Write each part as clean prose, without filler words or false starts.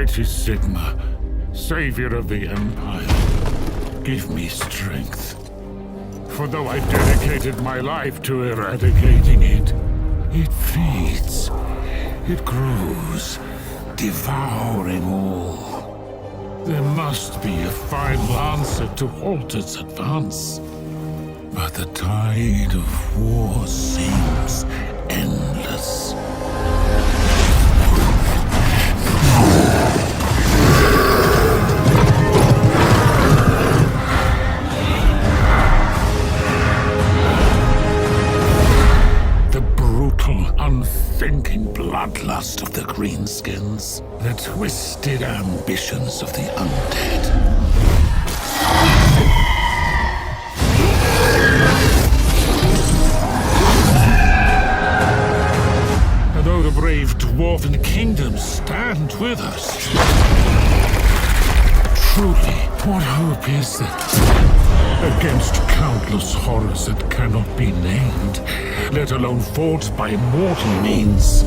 Mighty Sigma, savior of the Empire, give me strength. For though I dedicated my life to eradicating it, it feeds, it grows, devouring all. There must be a final answer to halt its advance. But the tide of war seems endless. The brutal, unthinking bloodlust of the greenskins, the twisted ambitions of the undead. Though the brave dwarven kingdoms stand with us, truly, what hope is there against countless horrors that cannot be named, let alone fought by mortal means?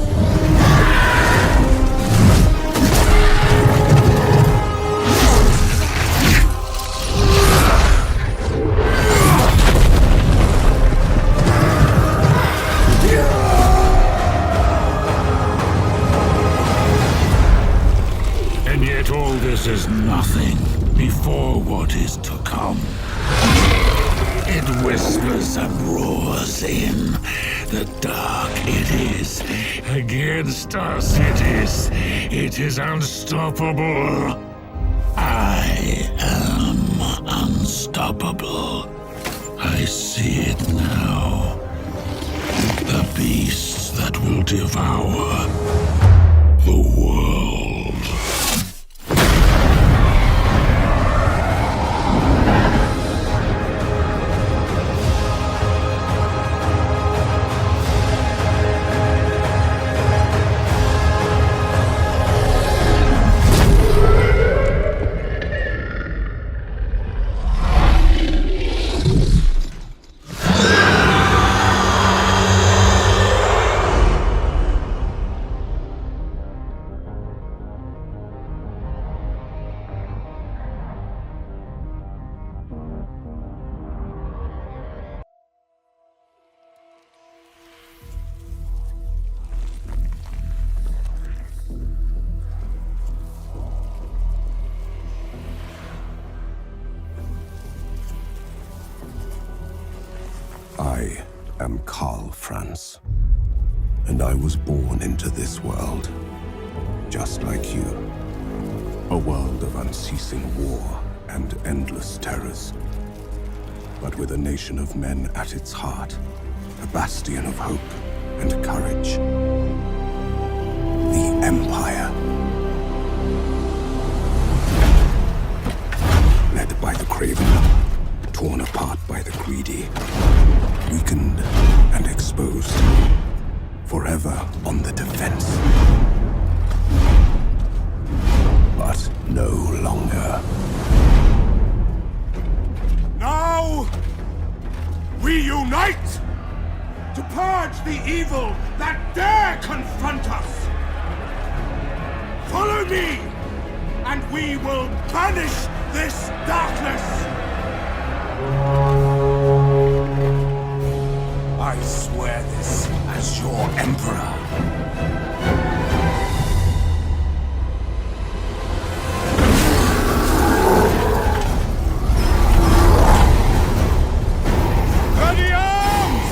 This is nothing before what is to come. It whispers and roars in. The dark it is. Against us it is unstoppable. I am unstoppable. I see it now. The beasts that will devour the world. I am Karl Franz, and I was born into this world, just like you. A world of unceasing war and endless terrors, but with a nation of men at its heart, a bastion of hope and courage. The Empire. Led by the craven, torn apart by the greedy, weakened and exposed, forever on the defense. But no longer. Now, we unite to purge the evil that dare confront us. Follow me, and we will banish this darkness. I swear this as your emperor. Ready arms!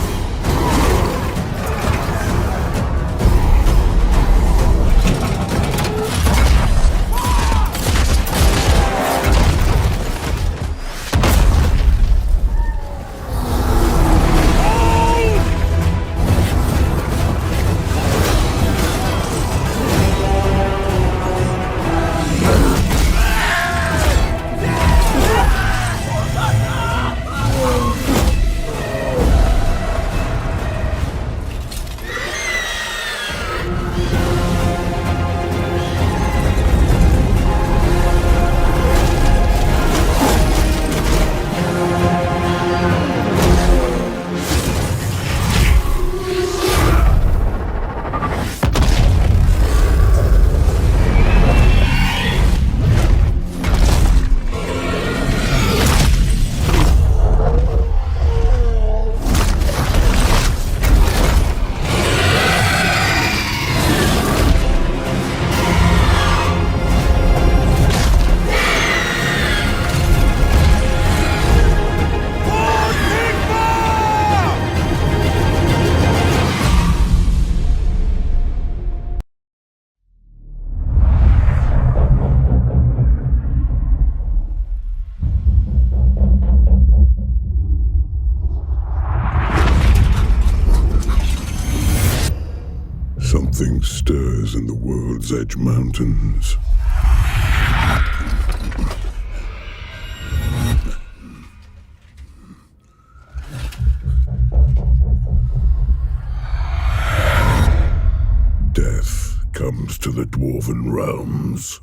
Something stirs in the World's Edge Mountains. Death comes to the Dwarven realms.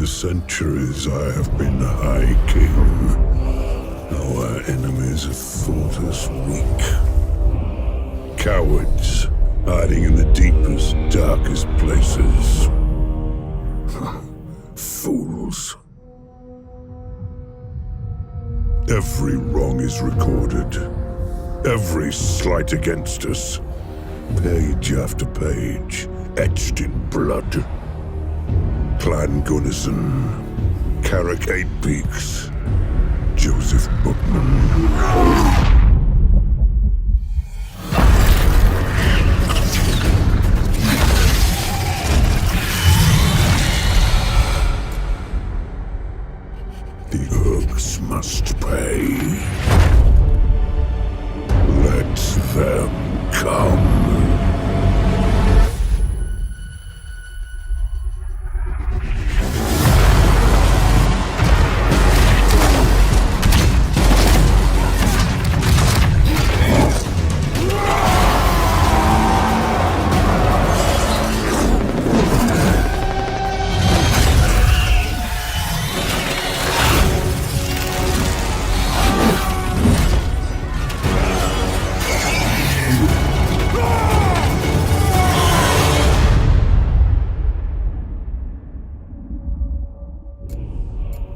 Centuries I have been High King. Our enemies have thought us weak. Cowards, hiding in the deepest, darkest places. Fools. Every wrong is recorded. Every slight against us. Page after page, etched in blood. Clan Gunnison, Carrick Eight Peaks, Joseph Bookman. The Orcs must pay. Let them come.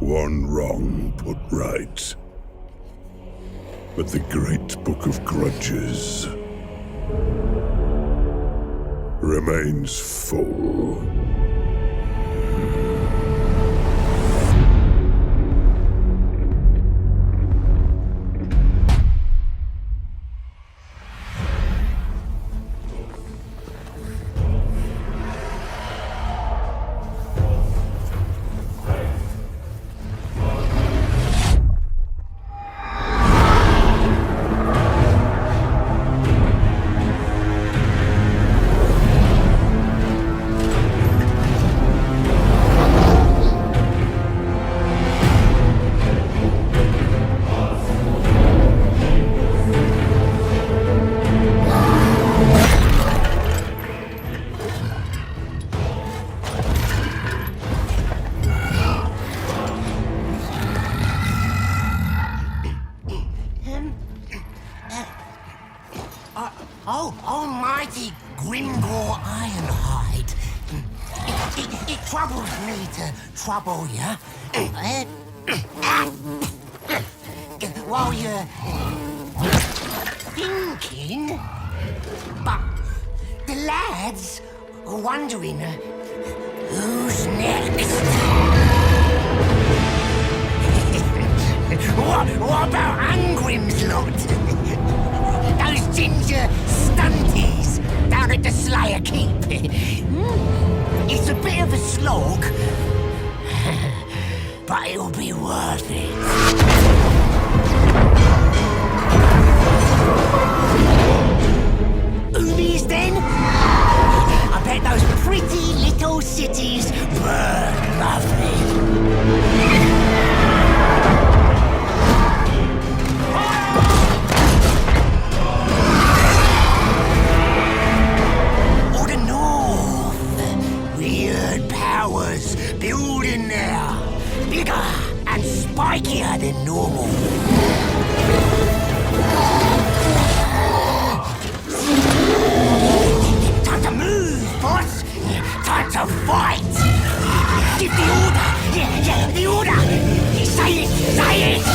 One wrong put right. But the great book of grudges remains full. Almighty Grimgor Ironhide. It troubles me to trouble you. While you're thinking. But the lads are wondering who's next. What about Angrim's lot? Those ginger stunties down at the Slayer Keep. It's a bit of a slog, but it'll be worth it. Umis then? I bet those pretty little cities burn lovely. Building there, bigger and spikier than normal. Time to move, boss! Time to fight! Give the order! Yeah, the order! Say it! Say it!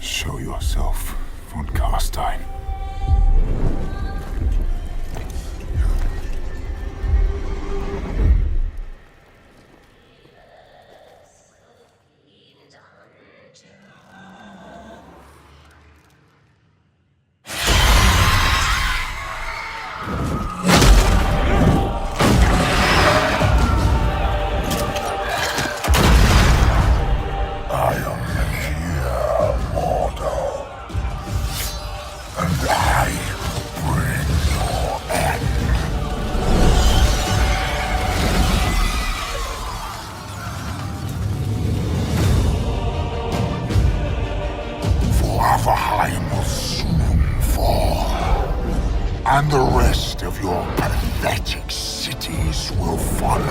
Show yourself, Von Carstein. And the rest of your pathetic cities will follow.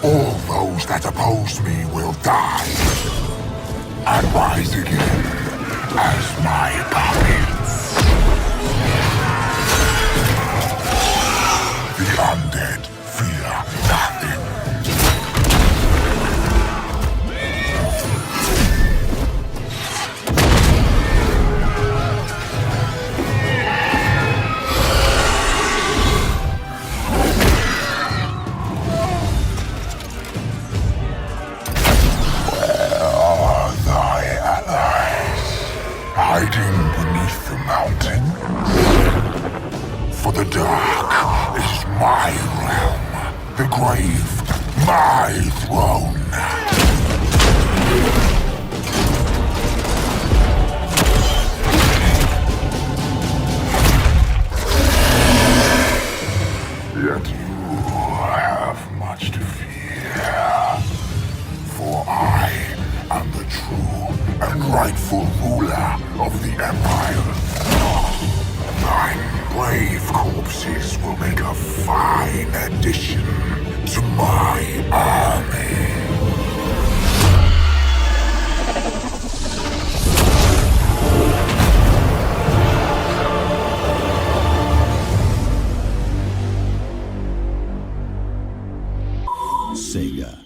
All those that oppose me will die. And rise again as my puppets. The undead fear nothing. Hiding beneath the mountain? For the dark is my realm, the grave my throne. Yet you have much to fear, for I am the true and rightful ruler of the Empire. Thine brave corpses will make a fine addition to my army. Sega.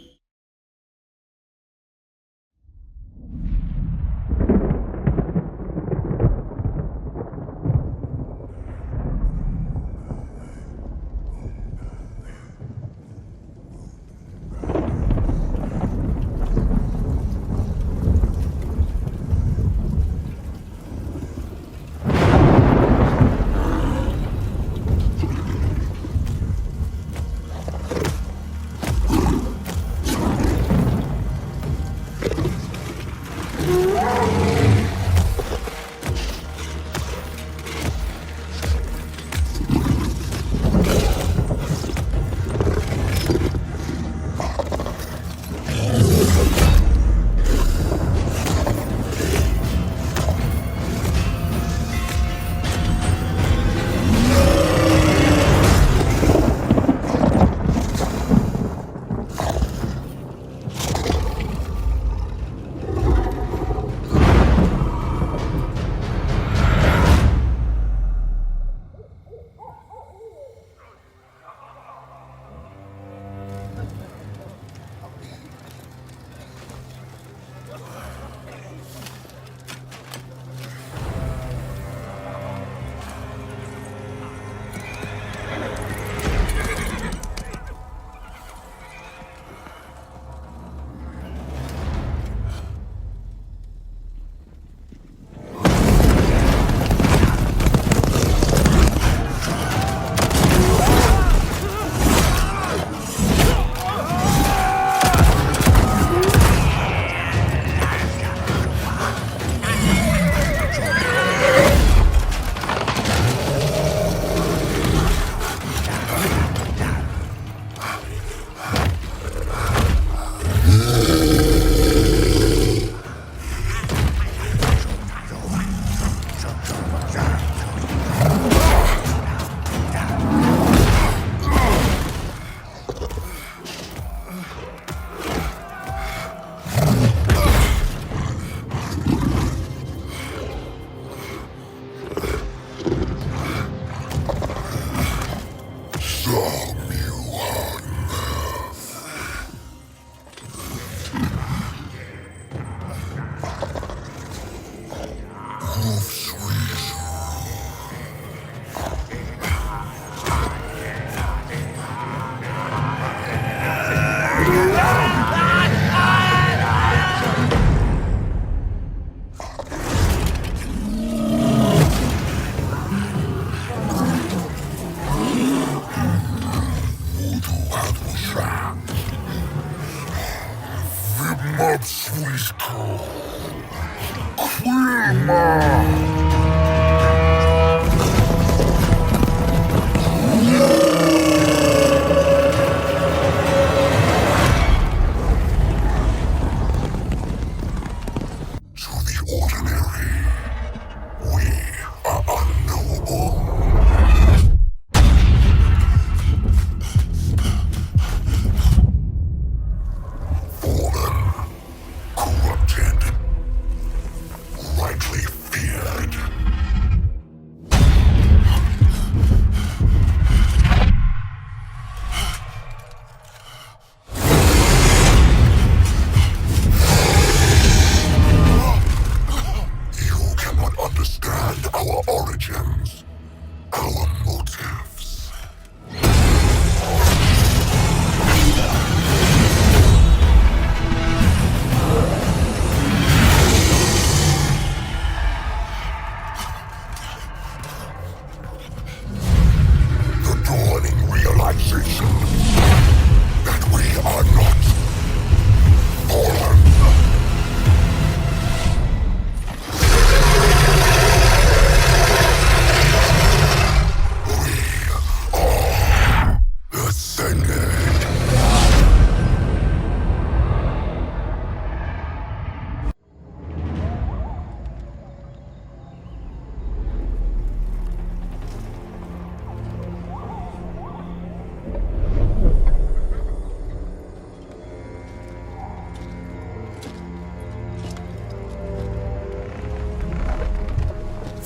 Some you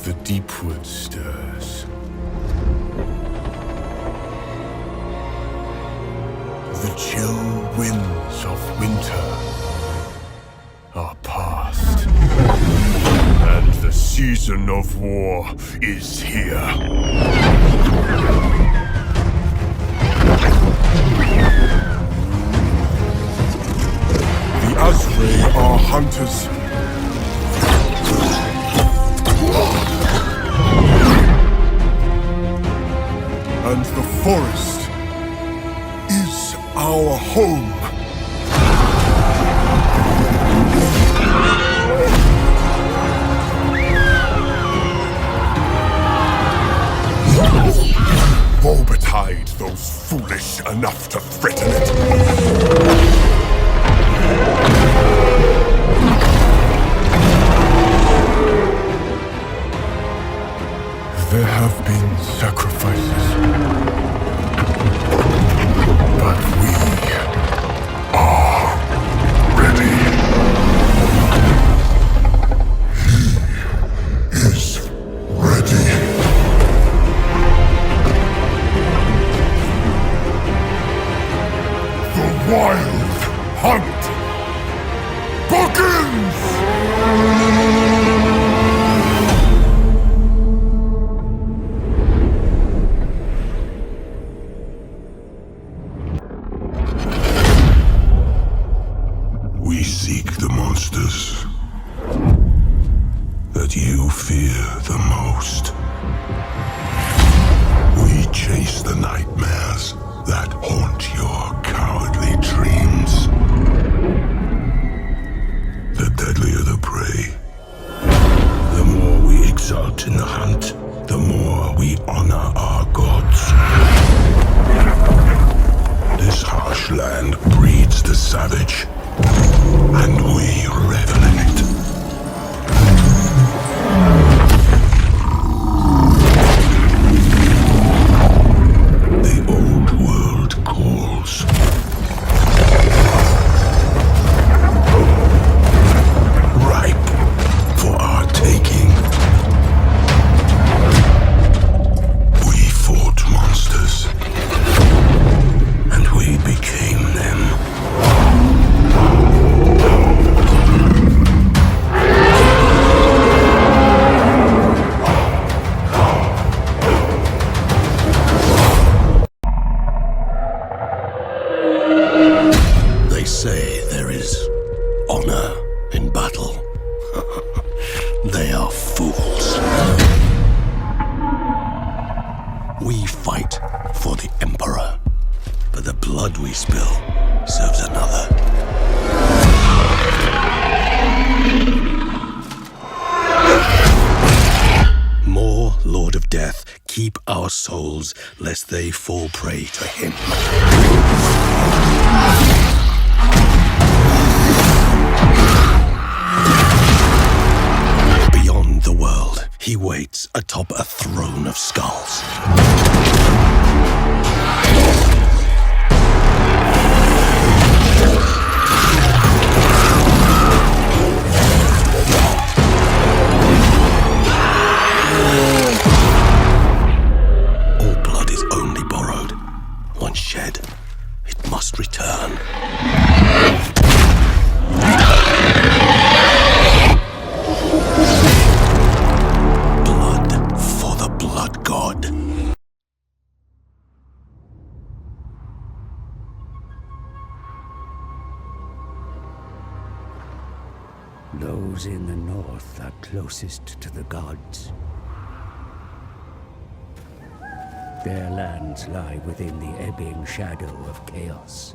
The deepwood stirs. The chill winds of winter are past, and the season of war is here. The Asray are hunters. And the forest is our home. Woe betide those foolish enough to threaten it. There have been sacrifices, but we are ready. He is ready. The wild hunt begins! We seek the monsters that you fear the most. We chase the nightmares that haunt your cowardly dreams. The deadlier the prey, the more we exult in the hunt, the more we honor our gods. This harsh land breeds the savage, and we revel in it. The old world calls. Ripe for our taking. We fought monsters. Emperor, but the blood we spill serves another. More, Lord of Death, keep our souls, lest they fall prey to him. Beyond the world, he waits atop a throne of skulls. Shed. It must return. Blood for the Blood God. Those in the north are closest to the gods. Their lands lie within the ebbing shadow of chaos.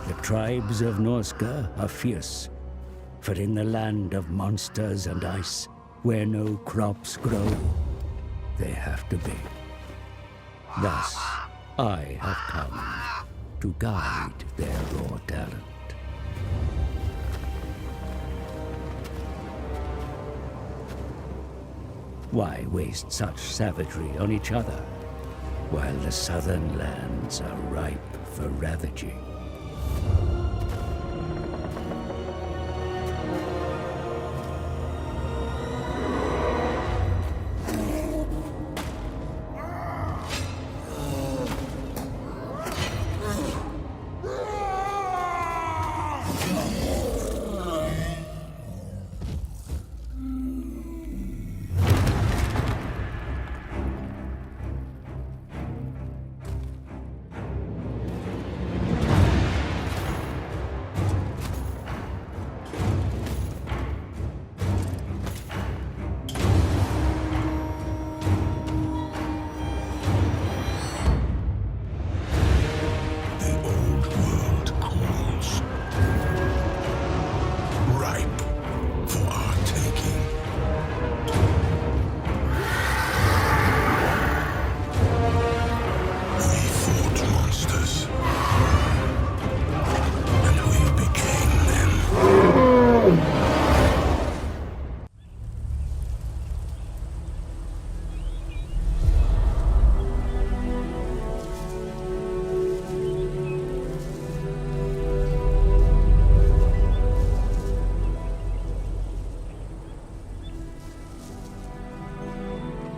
The tribes of Norsca are fierce, for in the land of monsters and ice, where no crops grow, they have to be. Thus, I have come to guide their raw talent. Why waste such savagery on each other, while the southern lands are ripe for ravaging?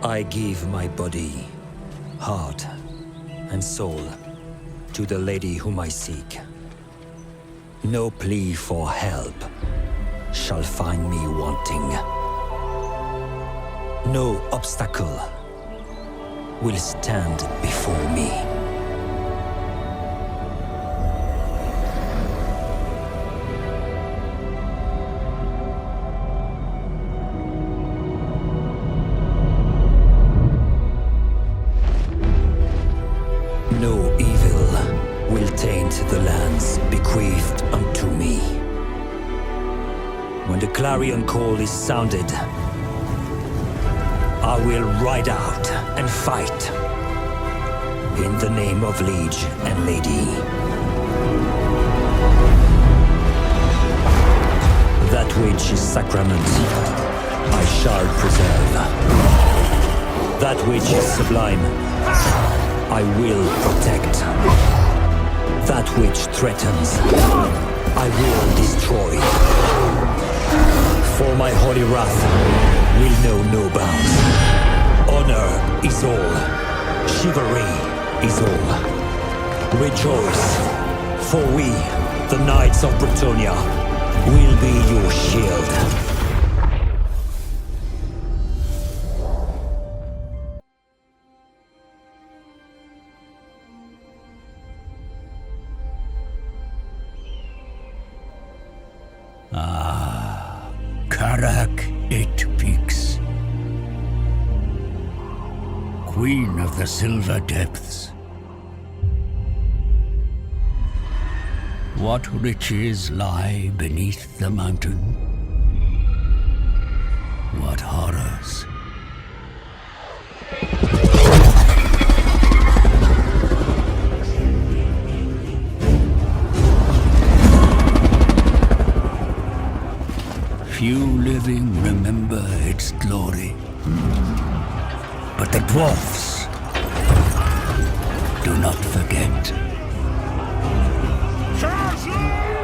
I give my body, heart, and soul to the lady whom I seek. No plea for help shall find me wanting. No obstacle will stand before me. No evil will taint the lands bequeathed unto me. When the clarion call is sounded, I will ride out and fight in the name of liege and lady. That which is sacrament, I shall preserve. That which is sublime, I will protect. That which threatens, I will destroy. For my holy wrath will know no bounds. Honor is all. Chivalry is all. Rejoice, for we, the Knights of Brettonia, will be your shield. Karanak it peaks. Queen of the Silver Depths, What riches lie beneath the mountain? What horrors? Few living remember its glory. But the Dwarfs do not forget.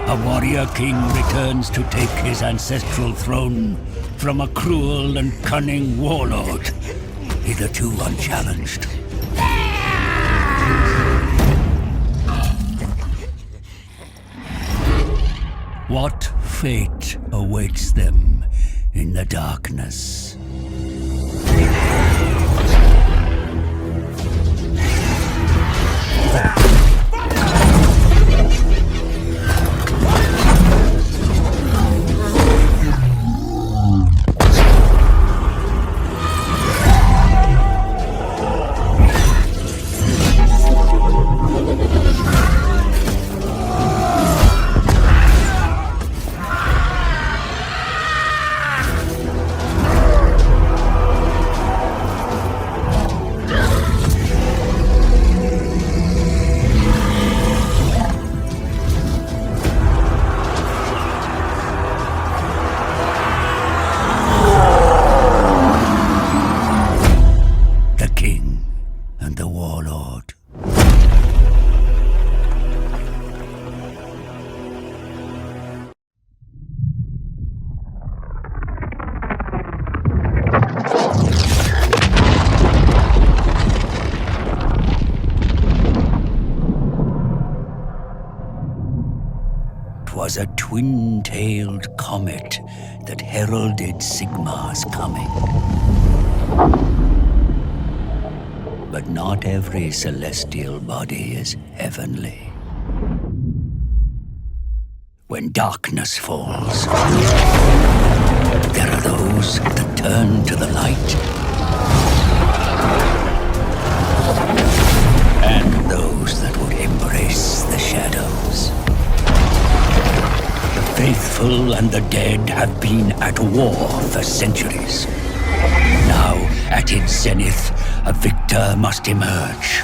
A warrior king returns to take his ancestral throne from a cruel and cunning warlord, hitherto unchallenged. What fate awaits them in the darkness? Was a twin-tailed comet that heralded Sigmar's coming. But not every celestial body is heavenly. When darkness falls, there are those that turn to the light, and those that would embrace the shadows. The faithful and the dead have been at war for centuries. Now, at its zenith, a victor must emerge.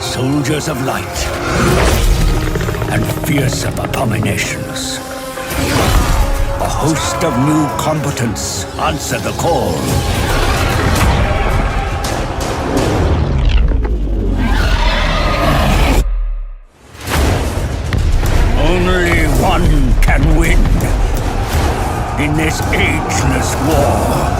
Soldiers of light and fearsome abominations. A host of new combatants answer the call. Only one can win in this ageless war.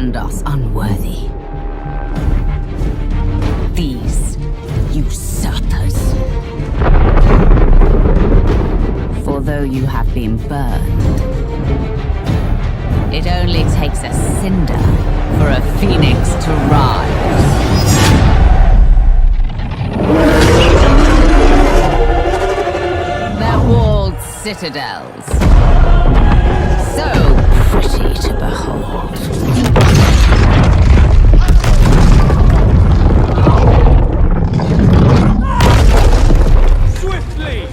brand us unworthy. These usurpers. For though you have been burned, it only takes a cinder for a phoenix to rise. Their walled citadels, so pretty to behold. Swiftly!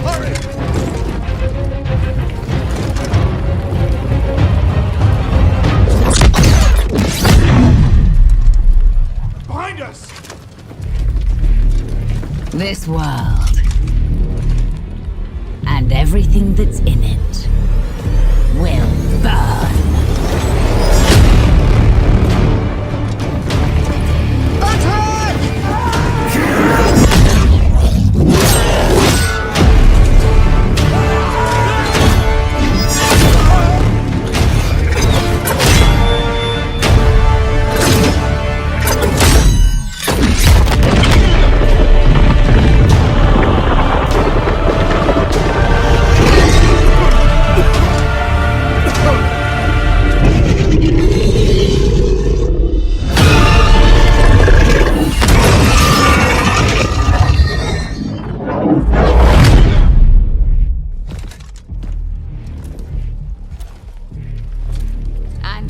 Hurry! Behind us! This world, and everything that's in it, will burn.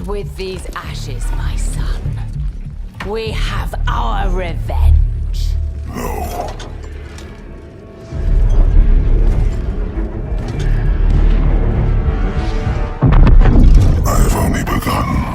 With these ashes, my son, we have our revenge. No. I've only begun.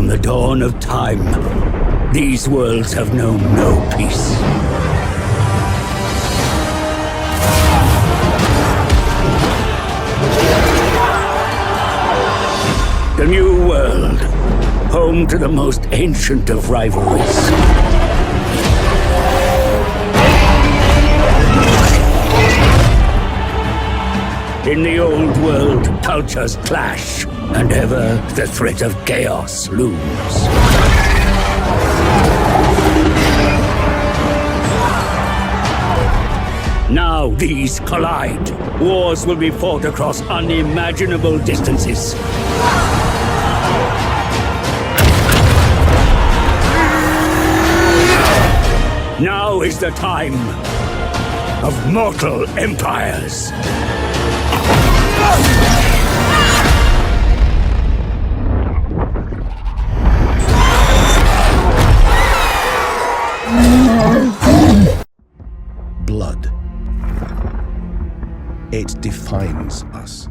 the dawn of time, these worlds have known no peace. The New World, home to the most ancient of rivalries. In the old world, cultures clash, and ever the threat of chaos looms. Now these collide. Wars will be fought across unimaginable distances. Now is the time of mortal empires. Blood. It defines us,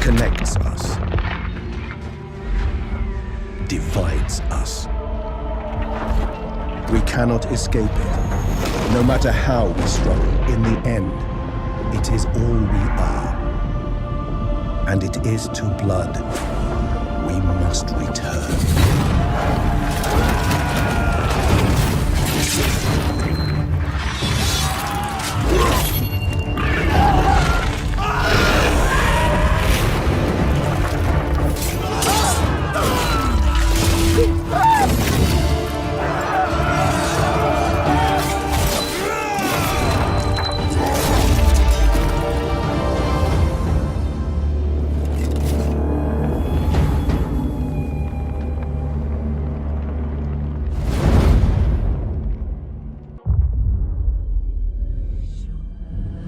connects us, divides us. We cannot escape it. No matter how we struggle, in the end, it is all we are. And it is to blood we must return.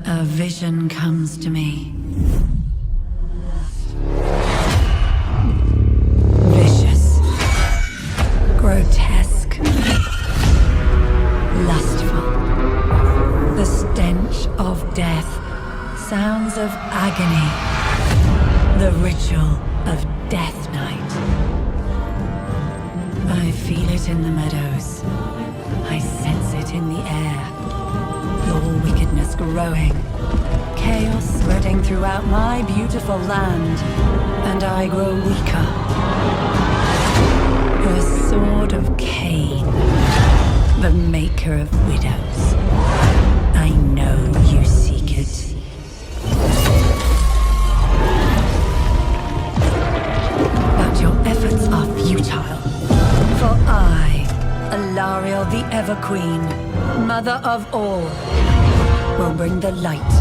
A vision comes to me. Vicious. Grotesque. Lustful. The stench of death. Sounds of agony. The ritual of Death Night. I feel it in the meadows. I sense it in the air. Your wickedness growing. Chaos spreading throughout my beautiful land. And I grow weaker. The sword of Cain. The maker of widows. I know you seek it. But your efforts are futile. For I, Alariel the Ever-Queen, Mother of all, will bring the light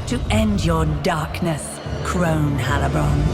to end your darkness, Crone Halabron.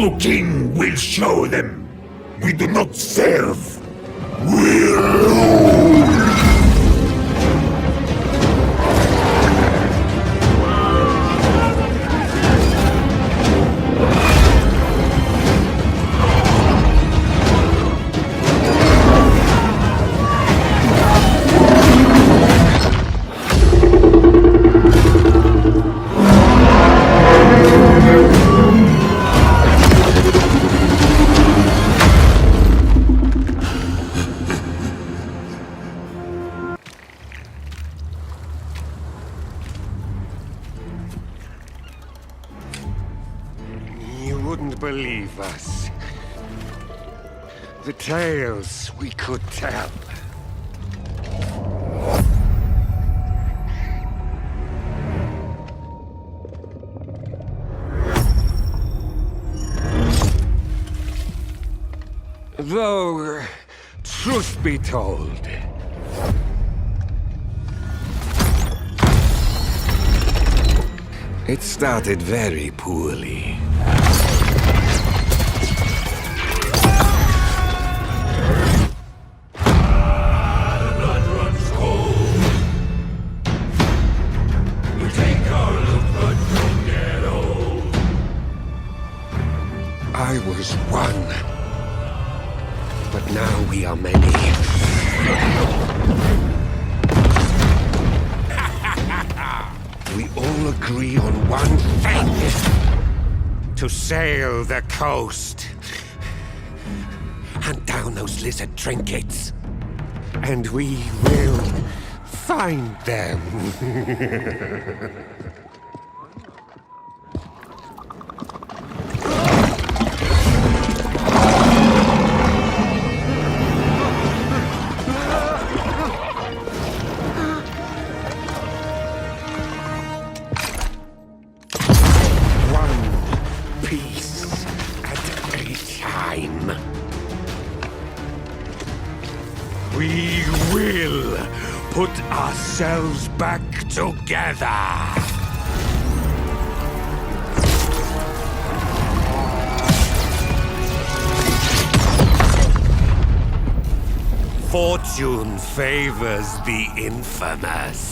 new king will show them. We do not serve. We rule. Believe us. The tales we could tell. Though, truth be told, it started very poorly. I was one, but now we are many. We all agree on one thing: to sail the coast and down those lizard trinkets, and we will find them. We will put ourselves back together. Fortune favors the infamous.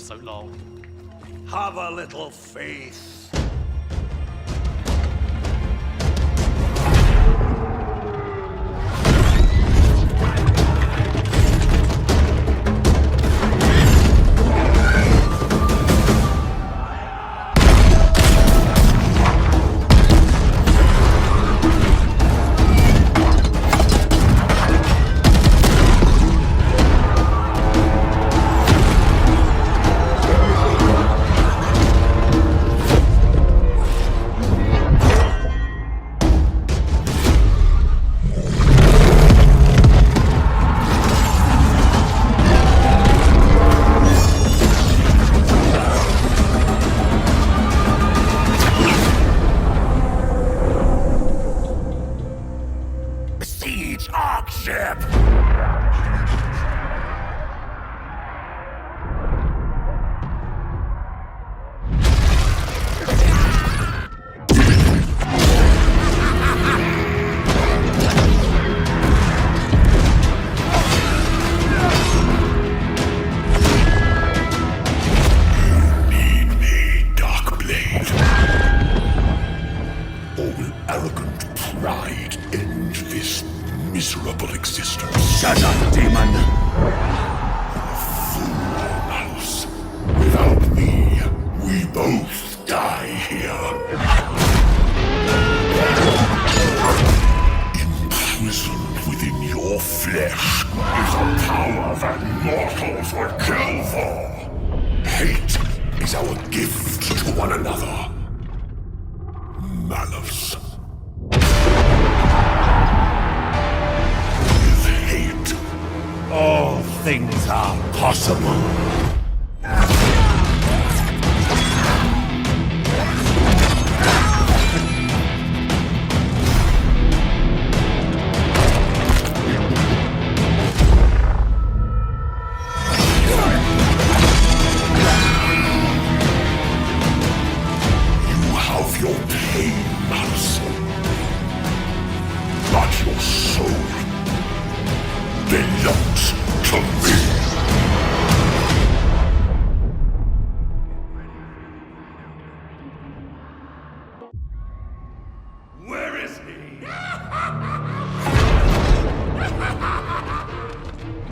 so long. Have a little faith.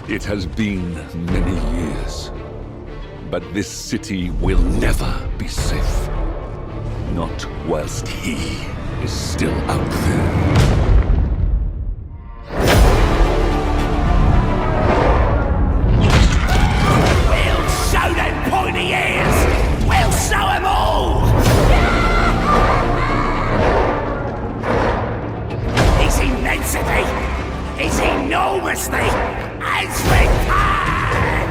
It has been many years, but this city will never be safe. Not whilst he is still out there. We'll show them pointy ears! We'll show them all! He's immensity! He's enormously! As we can!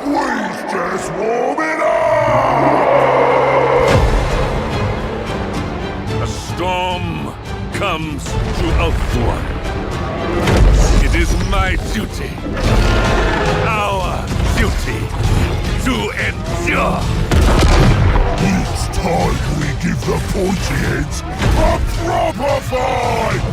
We're just warming up! A storm comes to Ulthuan. It is my duty, our duty, to endure. It's time we give the pointy heads a proper fight!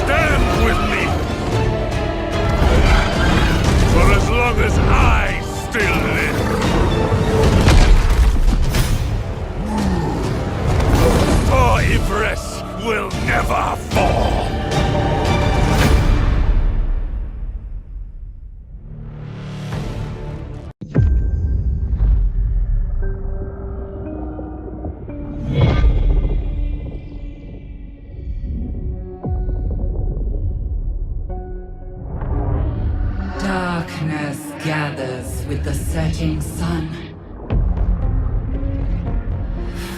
Stand with me! For as long as I still live. For Ivres will never fall! Darkness gathers with the setting sun.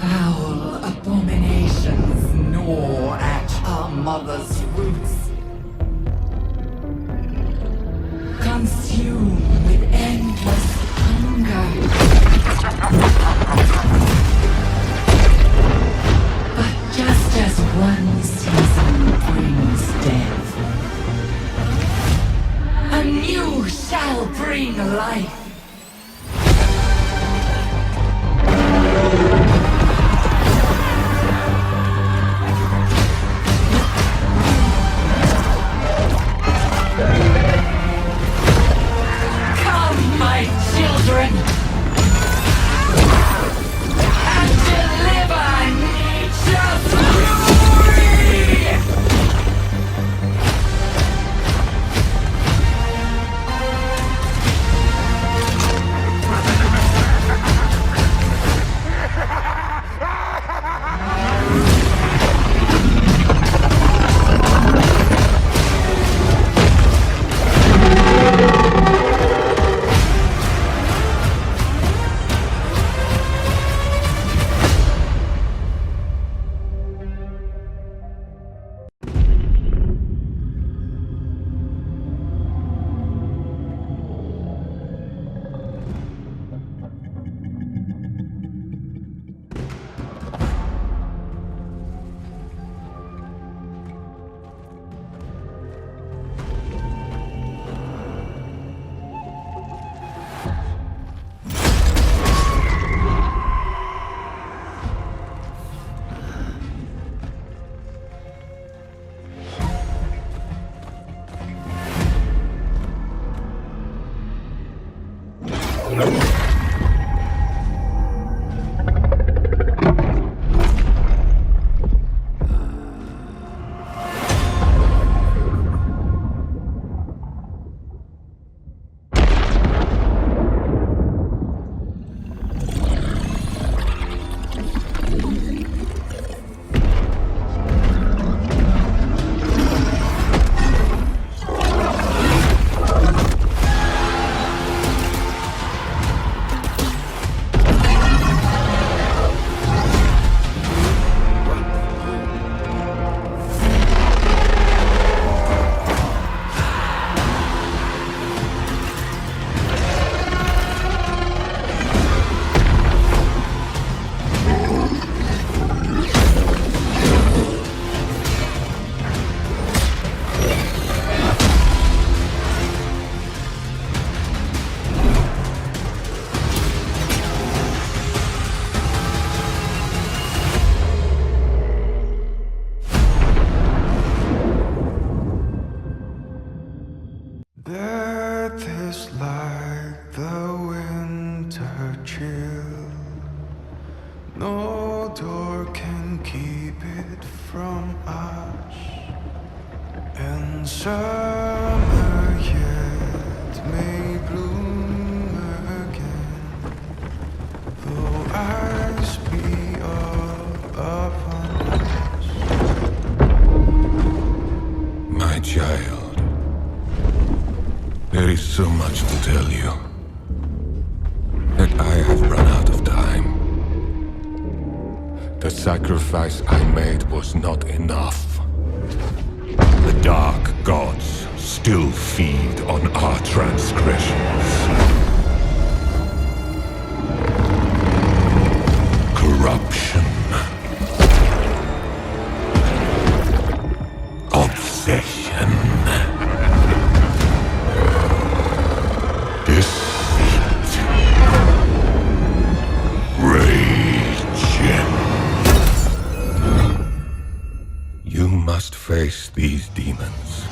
Foul abominations gnaw at our mother's roots. Consume with endless hunger. But just as one season brings death, No door can keep it from us. And summer yet may bloom again, though eyes be all upon us. My child, there is so much to tell you that I have run out of time. The sacrifice I made was not enough. The dark gods still feed on our transgressions. Corruption. Obsession. Deceit. Rage. You must face these demons.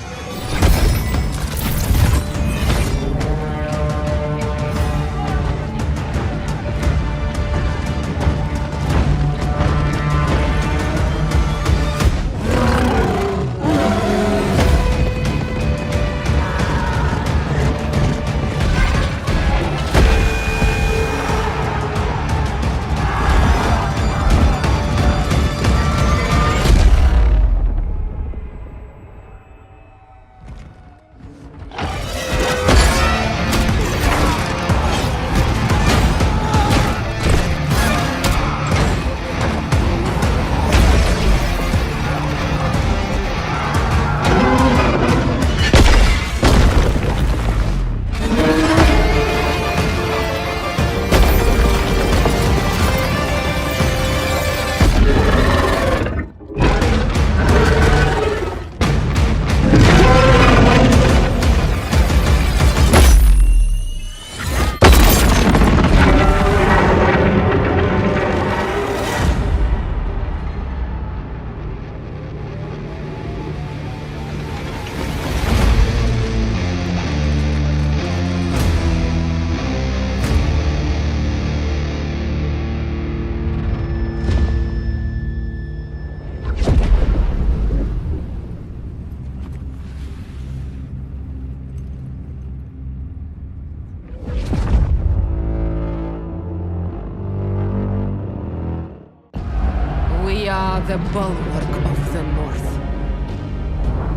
The bulwark of the North.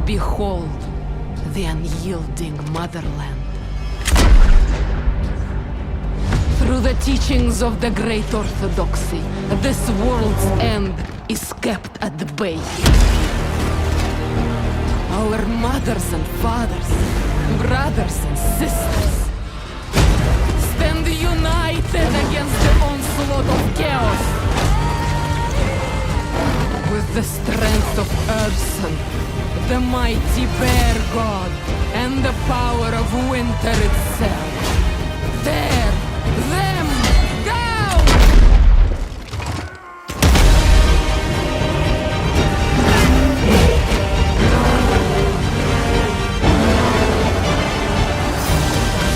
Behold the unyielding motherland. Through the teachings of the Great Orthodoxy, this world's end is kept at the bay. Our mothers and fathers, brothers and sisters, stand united against the onslaught of chaos. With the strength of Urson, the mighty bear god, and the power of winter itself. Tear them down!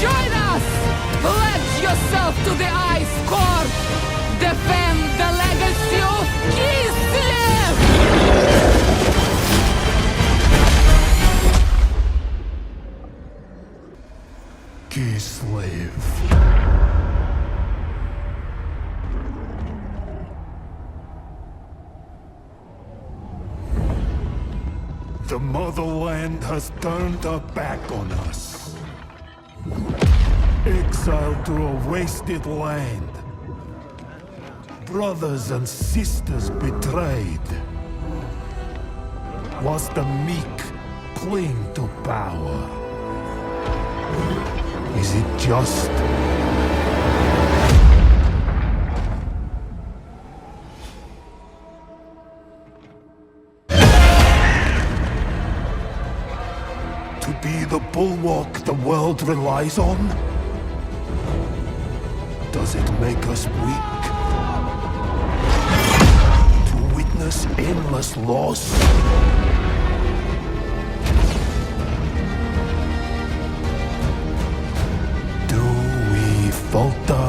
Join us! Pledge yourself to the Ice Court! Defend the legacy of Kislev! Kislev. The motherland has turned her back on us. Exiled to a wasted land. Brothers and sisters betrayed. Whilst the meek cling to power. Is it just? To be the bulwark the world relies on? Does it make us weak? To witness endless loss? Do we falter?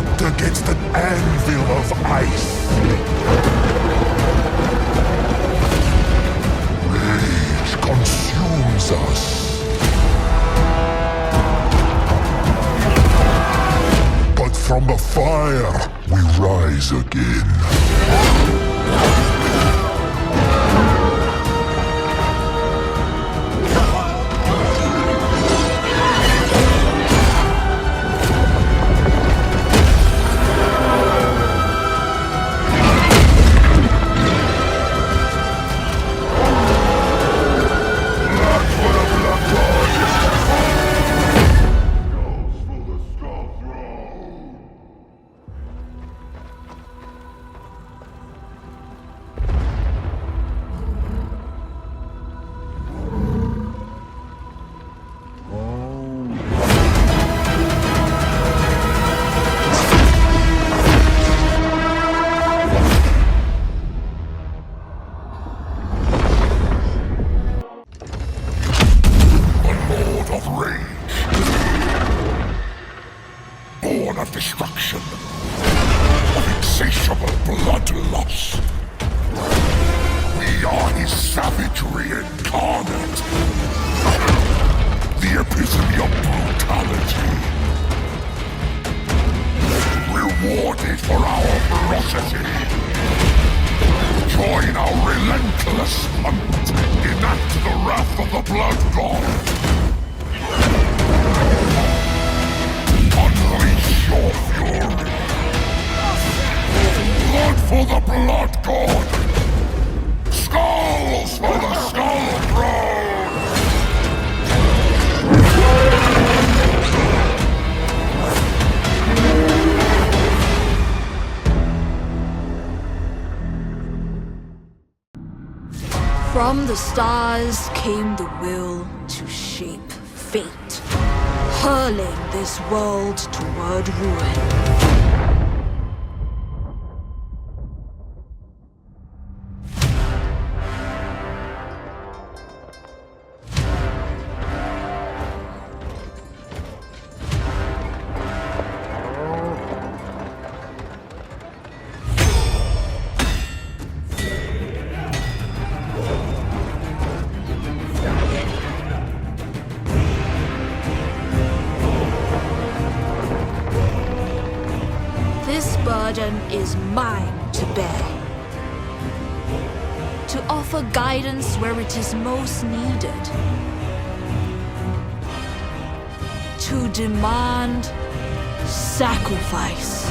fought against an anvil of ice. Rage consumes us. But from the fire, we rise again. From the stars came the will to shape fate, hurling this world toward ruin. Is mine to bear. To offer guidance where it is most needed. To demand sacrifice.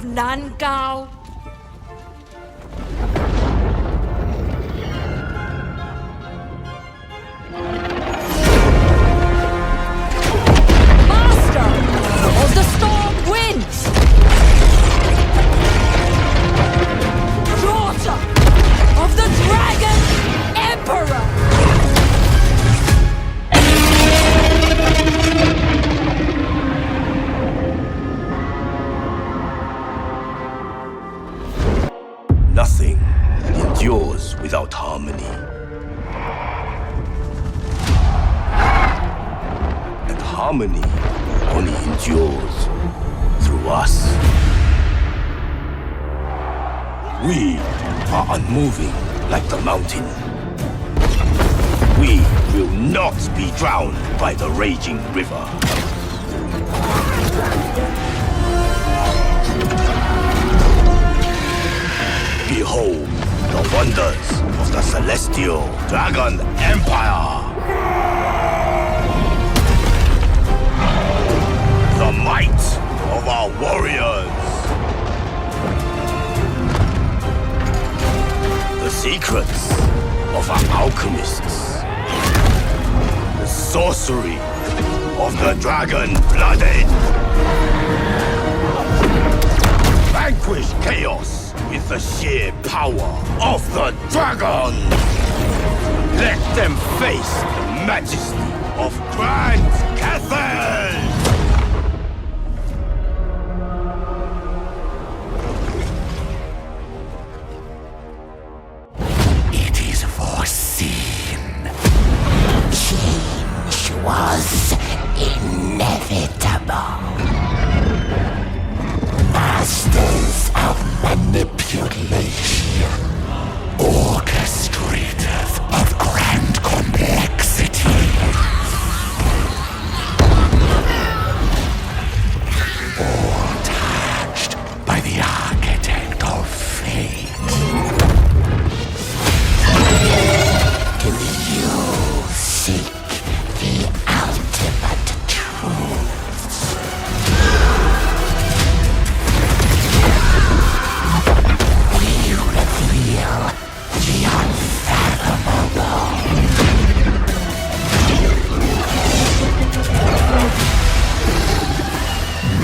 Nangao. Master of the storm winds. Daughter of the dragon emperor. harmony only endures through us. We are unmoving like the mountain. We will not be drowned by the raging river. Behold the wonders of the Celestial Dragon Empire! The might of our warriors! The secrets of our alchemists! The sorcery of the dragon-blooded! Vanquish chaos with the sheer power of the dragon! Let them face the majesty of Grand Cathay! It is foreseen. Change was inevitable. Masters of manipulation, orchestrators of grand complexity, all touched by the architect of fate. Do you seek the ultimate truth? The unfathomable.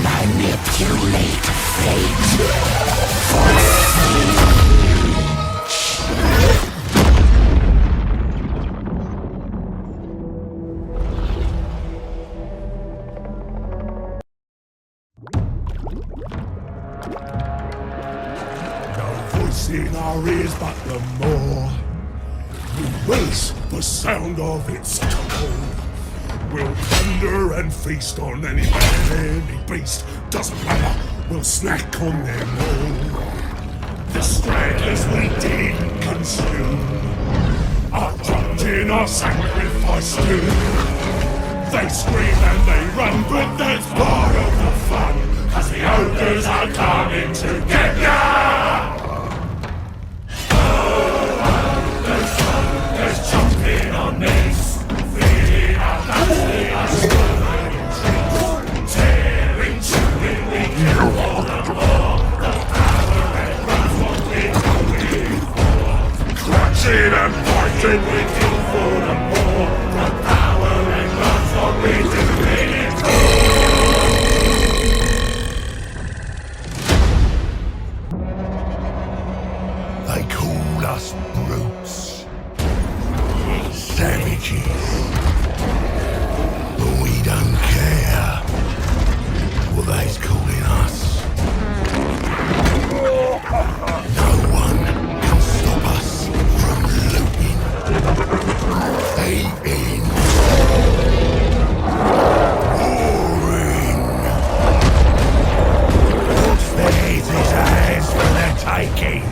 Manipulate fate for in our ears, but the more we race the sound of its tone. We'll thunder and feast on any man, any beast, doesn't matter, we'll snack on them all. The stragglers we didn't consume are dropped in our sacrifice too. They scream and they run, but that's part of the fun, as the ogres are coming to get ya! There's jumping on knees, feeling our guts, they are stirring trees, tearing, chewing, we kill all the more. The power and runs what we believe for. Clutching and fighting, we kill for the more. The power and runs what we do it for. They call us brutes. Savages. But we don't care what they's calling us. No one can stop us from looting, eating, warring. What's theirs is ours for the taking.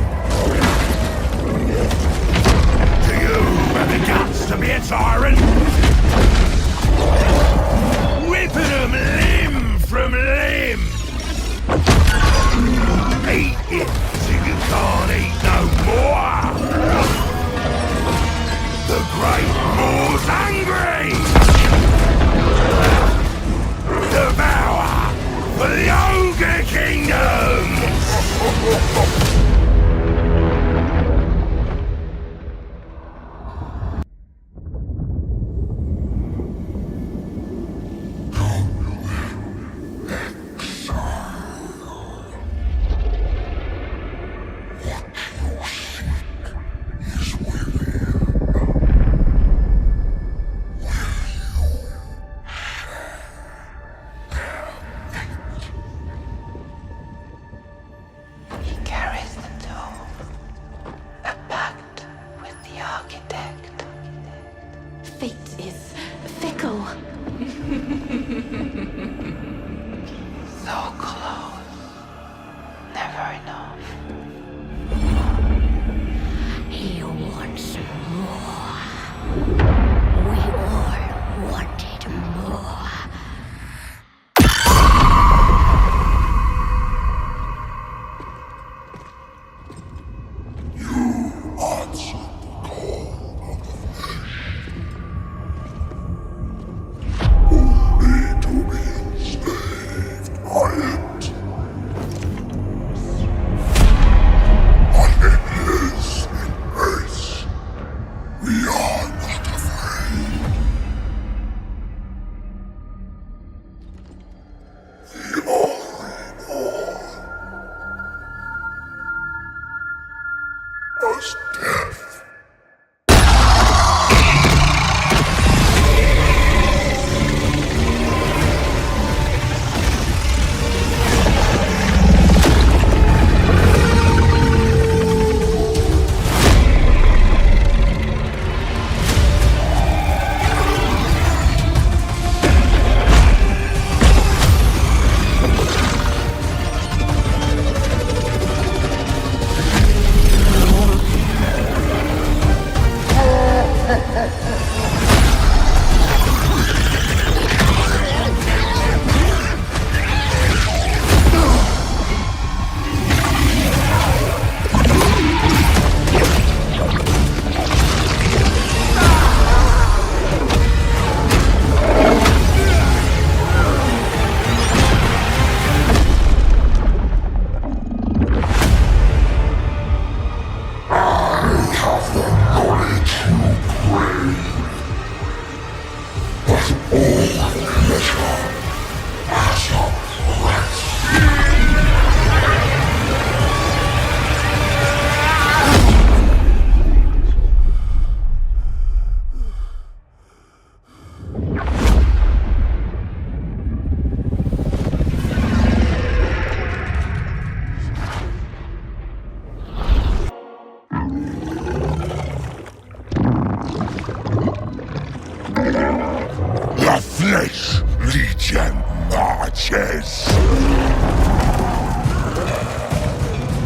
corpses!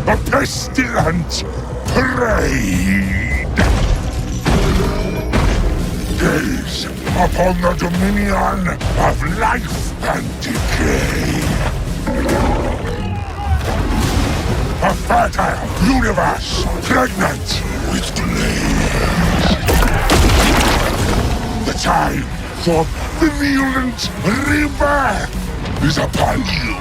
A pestilent parade! Gaze upon the dominion of life and decay! A fertile universe pregnant with delays! The time for virulent rebirth is upon you!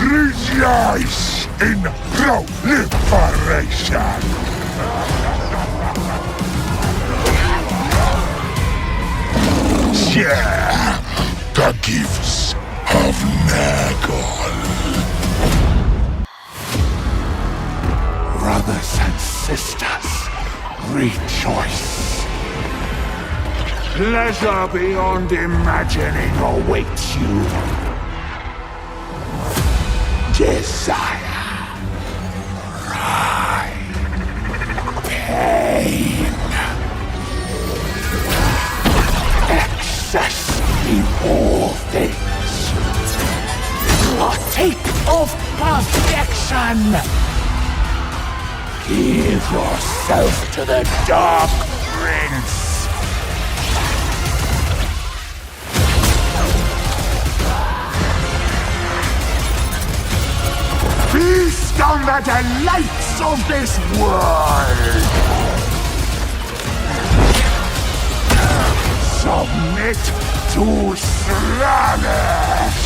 Rejoice in proliferation! Share the gifts of Nurgle. Brothers and sisters, rejoice. Pleasure beyond imagining awaits you. Desire, pride, pain, excess in all things. Partake of perfection. Give yourself to the Dark Prince. Feast on the delights of this world! Submit to Slaanesh!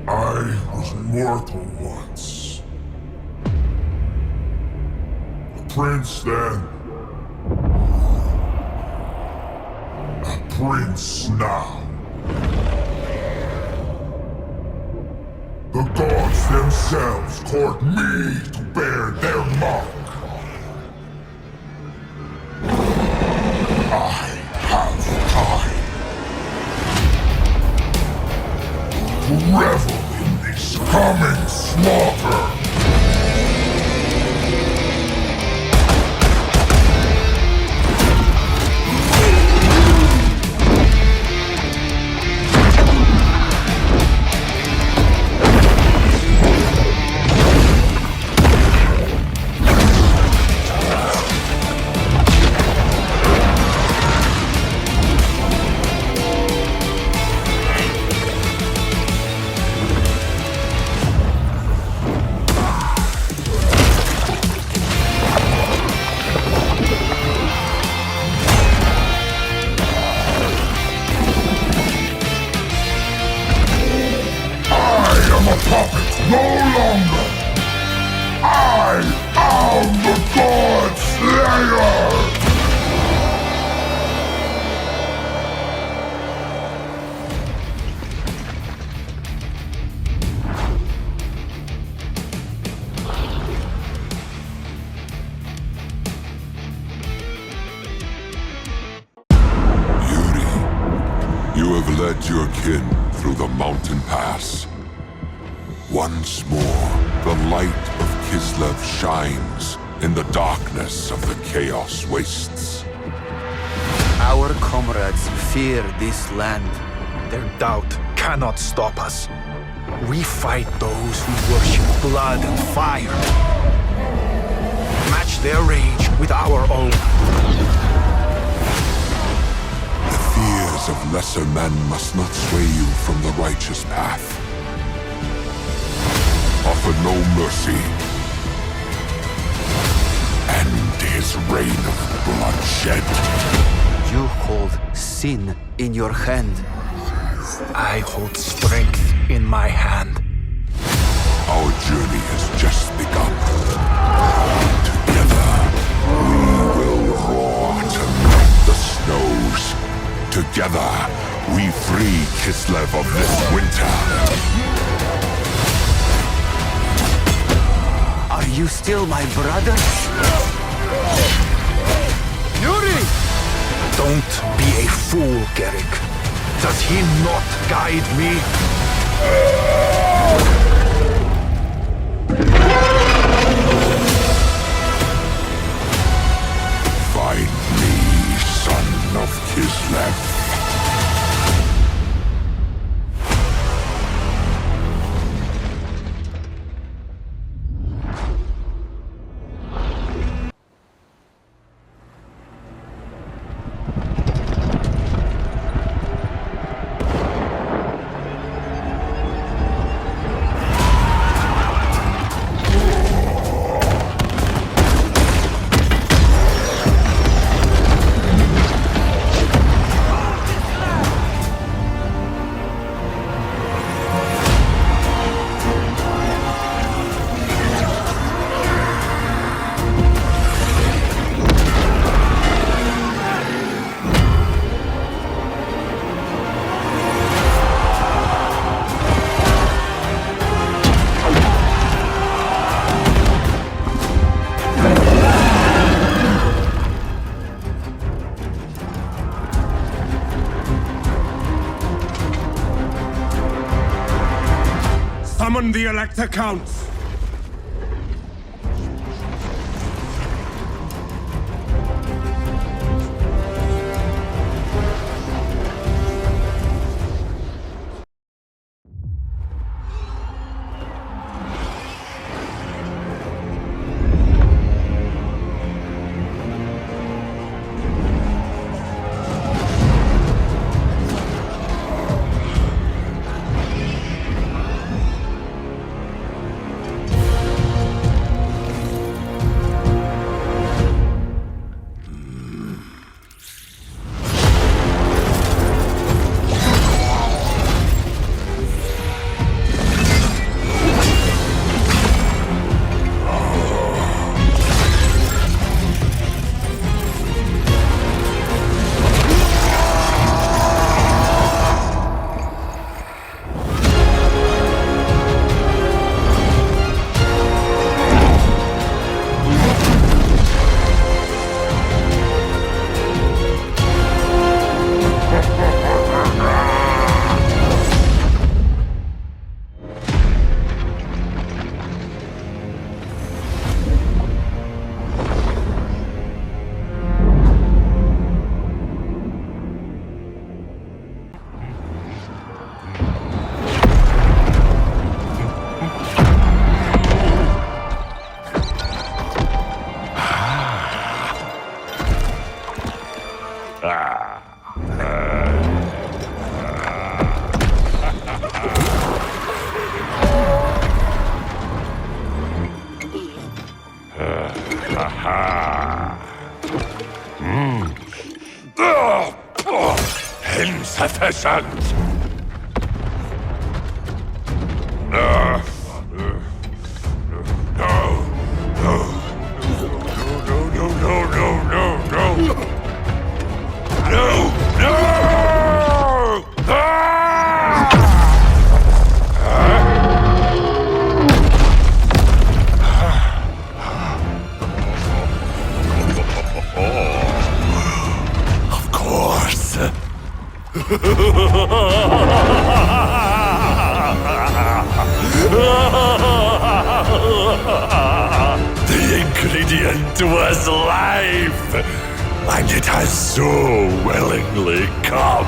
I was mortal once. A prince then. Prince now. The gods themselves court me to bear their mark. I have time to revel in this coming slaughter. Once more, the light of Kislev shines in the darkness of the Chaos Wastes. Our comrades fear this land. Their doubt cannot stop us. We fight those who worship blood and fire. Match their rage with our own. The fears of lesser men must not sway you from the righteous path. Offer no mercy. End his reign of bloodshed. You hold sin in your hand. I hold strength in my hand. Our journey has just begun. Together, we will roar to melt the snows. Together, we free Kislev of this winter. Are you still my brother? Yuri! Don't be a fool, Garrick. Does he not guide me? accounts! Insufficient! The ingredient was life, and it has so willingly come.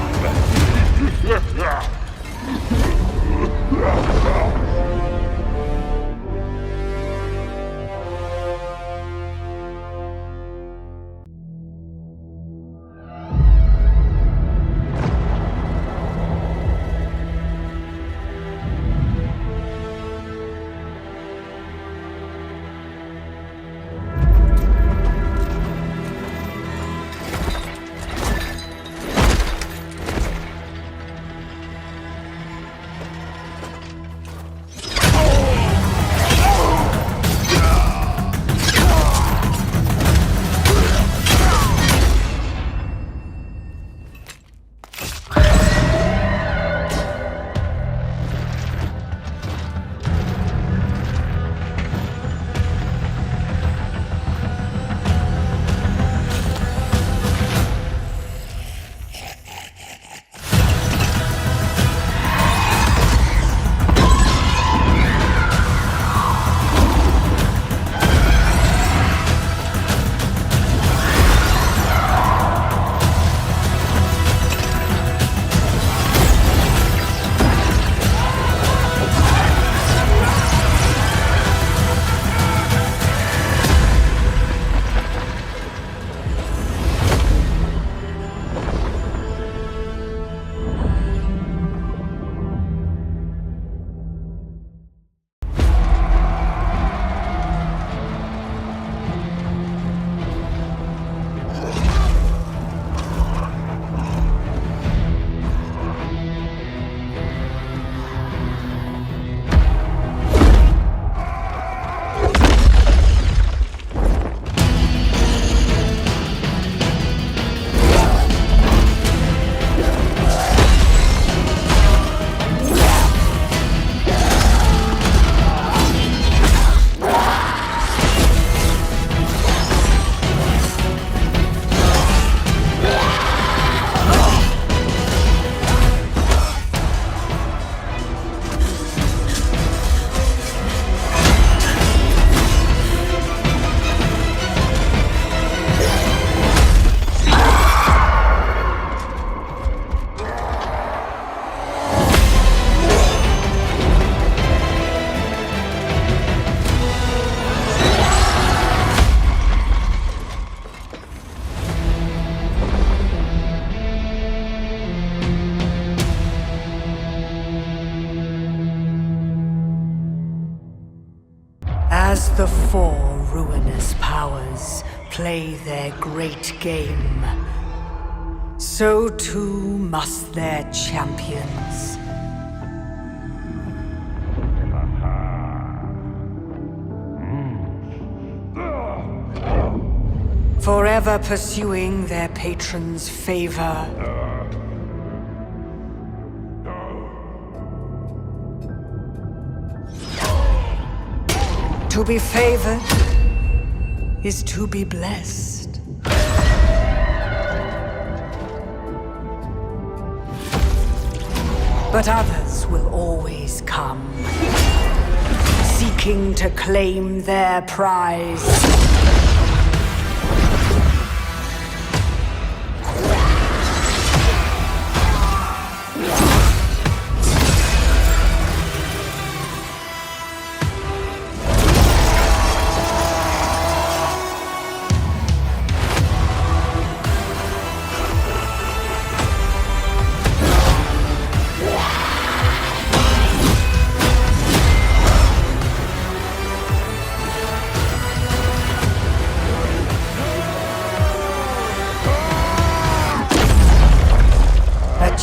before ruinous powers play their great game, so too must their champions. Forever pursuing their patron's favor. To be favored is to be blessed. But others will always come, seeking to claim their prize.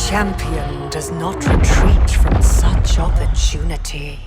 Champion does not retreat from such opportunity.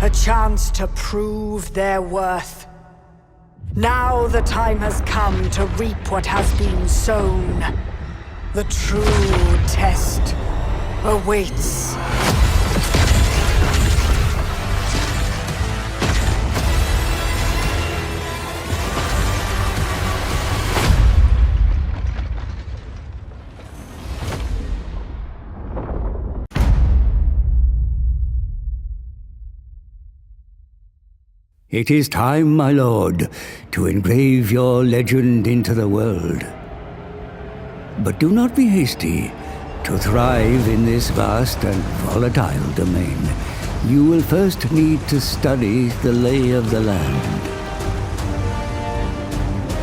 A chance to prove their worth. Now the time has come to reap what has been sown. The true test awaits. It is time, my lord, to engrave your legend into the world. But do not be hasty. To thrive in this vast and volatile domain, you will first need to study the lay of the land.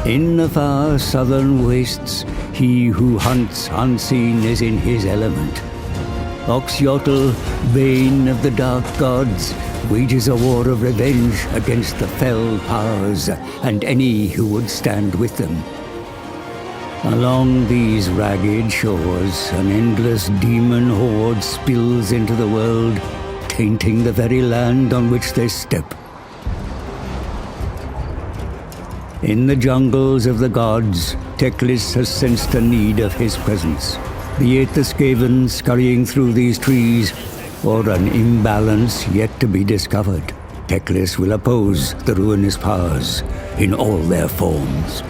In the far southern wastes, he who hunts unseen is in his element. Oxyotl, bane of the dark gods, wages a war of revenge against the fell powers and any who would stand with them. Along these ragged shores, an endless demon horde spills into the world, tainting the very land on which they step. In the jungles of the gods, Teclis has sensed the need of his presence. Be it the Skaven scurrying through these trees, or an imbalance yet to be discovered, Teclis will oppose the ruinous powers in all their forms.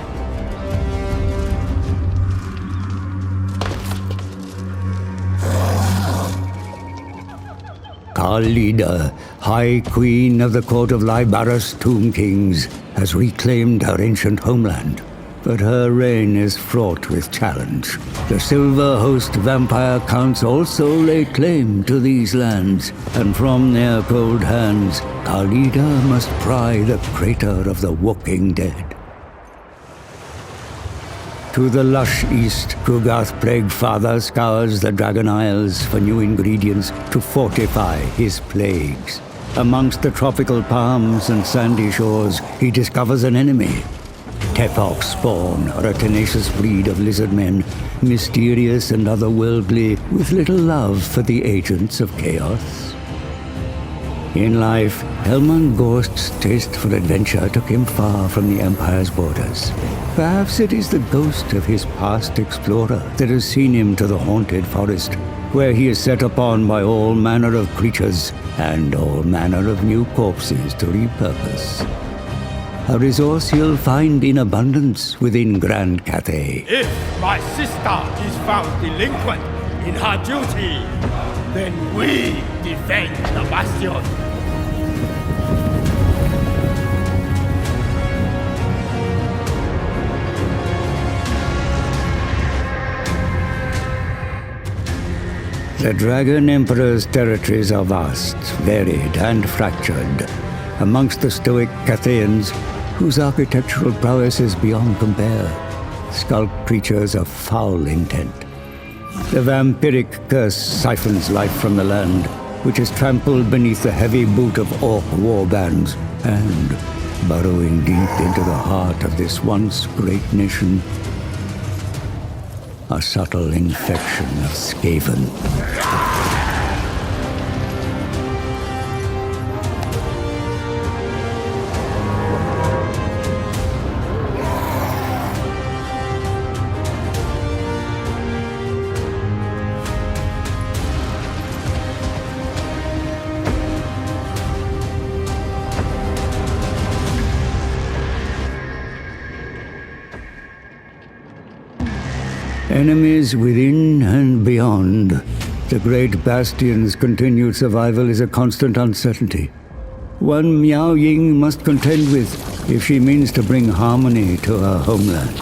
Karlida, High Queen of the Court of Lybaris Tomb Kings, has reclaimed her ancient homeland. But her reign is fraught with challenge. The Silver Host vampire counts also lay claim to these lands, and from their cold hands, Karlida must pry the crater of the walking dead. To the lush east, Krugarth Plaguefather scours the Dragon Isles for new ingredients to fortify his plagues. Amongst the tropical palms and sandy shores, he discovers an enemy. Tepok spawn are a tenacious breed of lizardmen, mysterious and otherworldly, with little love for the agents of chaos. In life, Helman Ghost's taste for adventure took him far from the Empire's borders. Perhaps it is the ghost of his past explorer that has seen him to the haunted forest, where he is set upon by all manner of creatures and all manner of new corpses to repurpose. A resource you'll find in abundance within Grand Cathay. If my sister is found delinquent, in her duty, then we defend the bastion. The Dragon Emperor's territories are vast, varied, and fractured. Amongst the stoic Cathayans, whose architectural prowess is beyond compare, skulk creatures of foul intent. The vampiric curse siphons life from the land, which is trampled beneath the heavy boot of orc warbands, and, burrowing deep into the heart of this once great nation, a subtle infection of Skaven. Enemies within and beyond, the great bastion's continued survival is a constant uncertainty. One Miao Ying must contend with if she means to bring harmony to her homeland.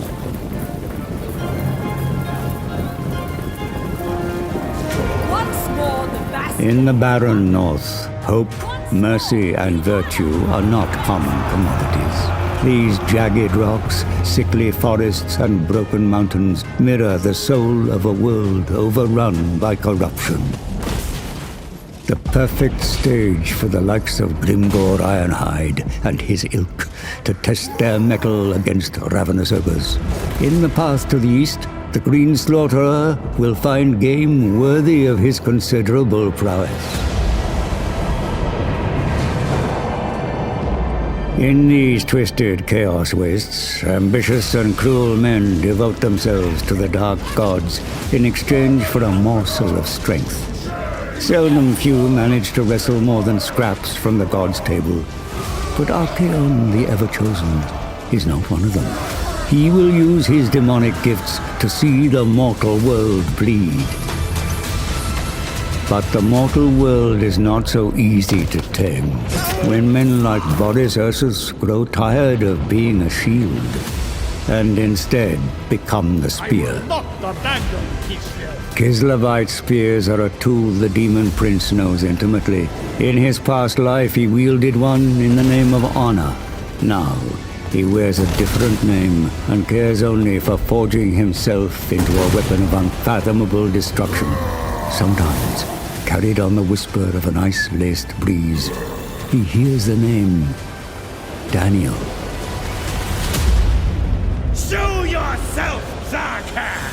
In the barren north, hope, mercy, and virtue are not common commodities. These jagged rocks, sickly forests, and broken mountains mirror the soul of a world overrun by corruption. The perfect stage for the likes of Grimgor Ironhide and his ilk to test their mettle against ravenous ogres. In the path to the east, the Green Slaughterer will find game worthy of his considerable prowess. In these twisted chaos wastes, ambitious and cruel men devote themselves to the dark gods in exchange for a morsel of strength. Seldom few manage to wrestle more than scraps from the gods' table. But Archaon, the Ever-Chosen, is not one of them. He will use his demonic gifts to see the mortal world bleed. But the mortal world is not so easy to tame. When men like Boris Ursus grow tired of being a shield, and instead become the spear. Kislevite spears are a tool the Demon Prince knows intimately. In his past life, he wielded one in the name of honor. Now, he wears a different name and cares only for forging himself into a weapon of unfathomable destruction. Sometimes, carried on the whisper of an ice-laced breeze, he hears the name Daniel. Show yourself, Zarkhan!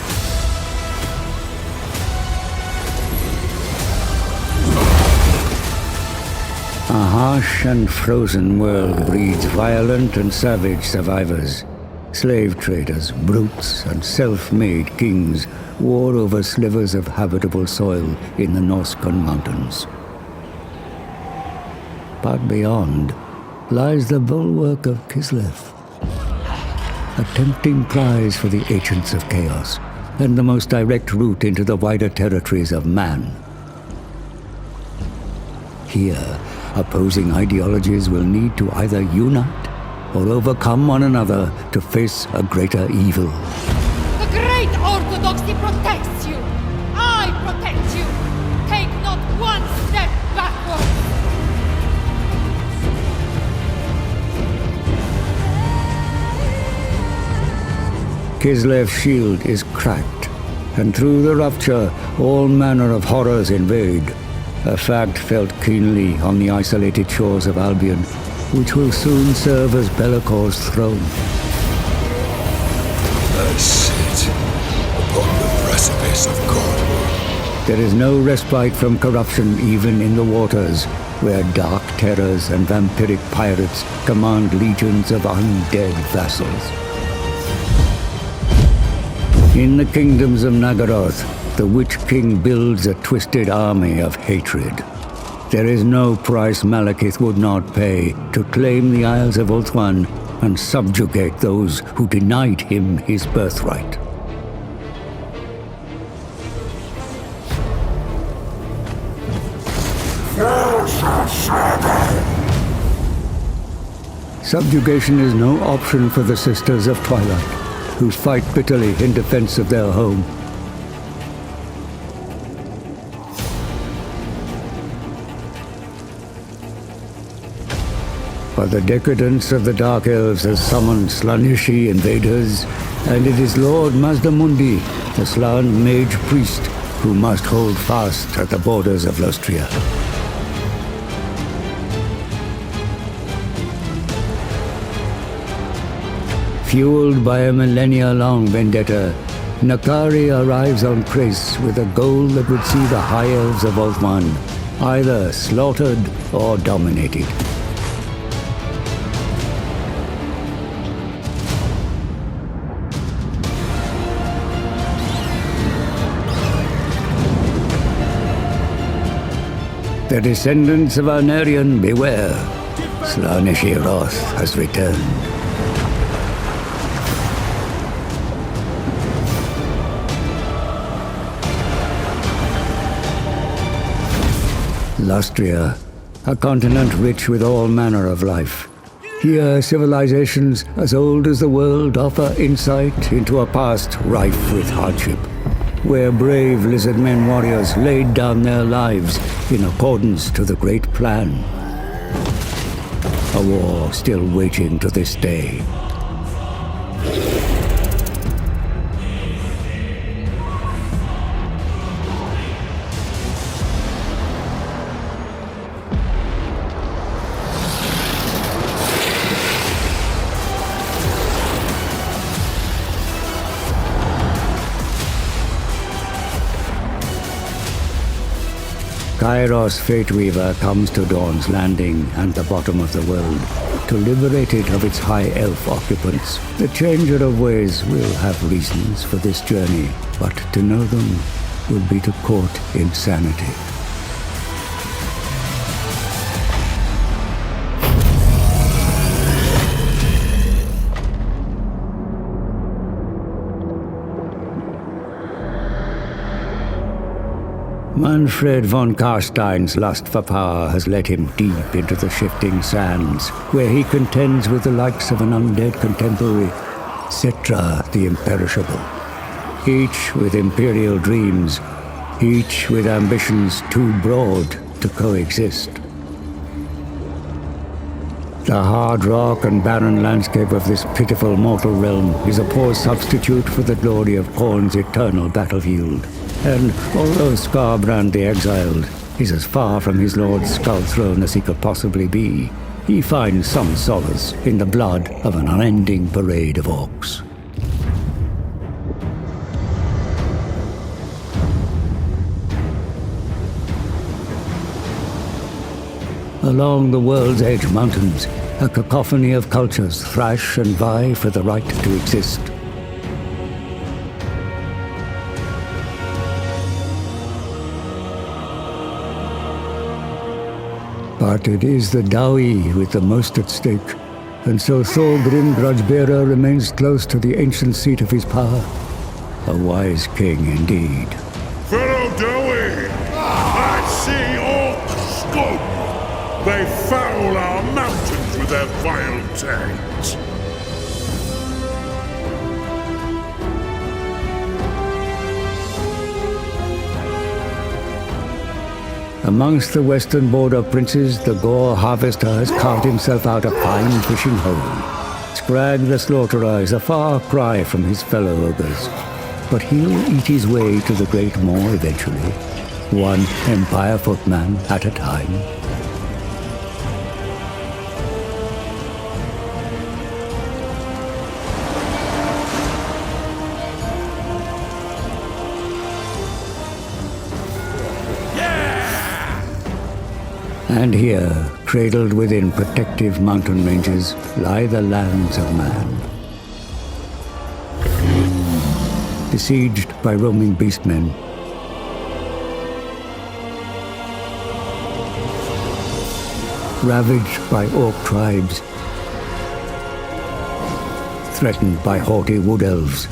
A harsh and frozen world breeds violent and savage survivors. Slave traders, brutes, and self-made kings war over slivers of habitable soil in the Norscan mountains. But beyond lies the bulwark of Kislev, a tempting prize for the Ancients of Chaos, and the most direct route into the wider territories of man. Here, opposing ideologies will need to either unite or overcome one another to face a greater evil. The great Orthodoxy protects you! I protect you! Take not one step backward! Kislev's shield is cracked, and through the rupture, all manner of horrors invade. A fact felt keenly on the isolated shores of Albion, which will soon serve as Be'lakor's throne. I sit upon the precipice of God. There is no respite from corruption even in the waters, where dark terrors and vampiric pirates command legions of undead vassals. In the kingdoms of Nagaroth, the Witch King builds a twisted army of hatred. There is no price Malekith would not pay to claim the Isles of Ulthuan and subjugate those who denied him his birthright. Subjugation is no option for the Sisters of Twilight, who fight bitterly in defense of their home. But the decadence of the Dark Elves has summoned Slaaneshi invaders, and it is Lord Mazdamundi, the Slaan mage priest, who must hold fast at the borders of Lostria. Fueled by a millennia-long vendetta, Nakari arrives on Krace with a goal that would see the High Elves of Ulthuan either slaughtered or dominated. The descendants of Arnerian, beware. Slaaneshi wrath has returned. Lostria, a continent rich with all manner of life. Here, civilizations as old as the world offer insight into a past rife with hardship, where brave Lizardmen warriors laid down their lives in accordance to the Great Plan. A war still waging to this day. Kairos Fateweaver comes to Dawn's Landing and the bottom of the world, to liberate it of its high elf occupants. The Changer of Ways will have reasons for this journey, but to know them would be to court insanity. Mannfred Von Carstein's lust for power has led him deep into the shifting sands, where he contends with the likes of an undead contemporary, Cetra the Imperishable. Each with imperial dreams, each with ambitions too broad to coexist. The hard rock and barren landscape of this pitiful mortal realm is a poor substitute for the glory of Khorne's eternal battlefield. And although Skarbrand the Exiled is as far from his lord's skull throne as he could possibly be, he finds some solace in the blood of an unending parade of orcs. Along the World's Edge Mountains, a cacophony of cultures thrash and vie for the right to exist. But it is the Dawi with the most at stake, and so Thorgrim Grudgebearer remains close to the ancient seat of his power. A wise king indeed. Fellow Dawi, I see orcs scum. They foul our mountains with their vile taint. Amongst the western border princes, the Gore Harvester has carved himself out a fine fishing hole. Scrag the Slaughterer is a far cry from his fellow ogres, but he'll eat his way to the Great Maw eventually, one Empire footman at a time. And here, cradled within protective mountain ranges, lie the lands of man. Besieged by roaming beastmen, ravaged by orc tribes, threatened by haughty wood elves,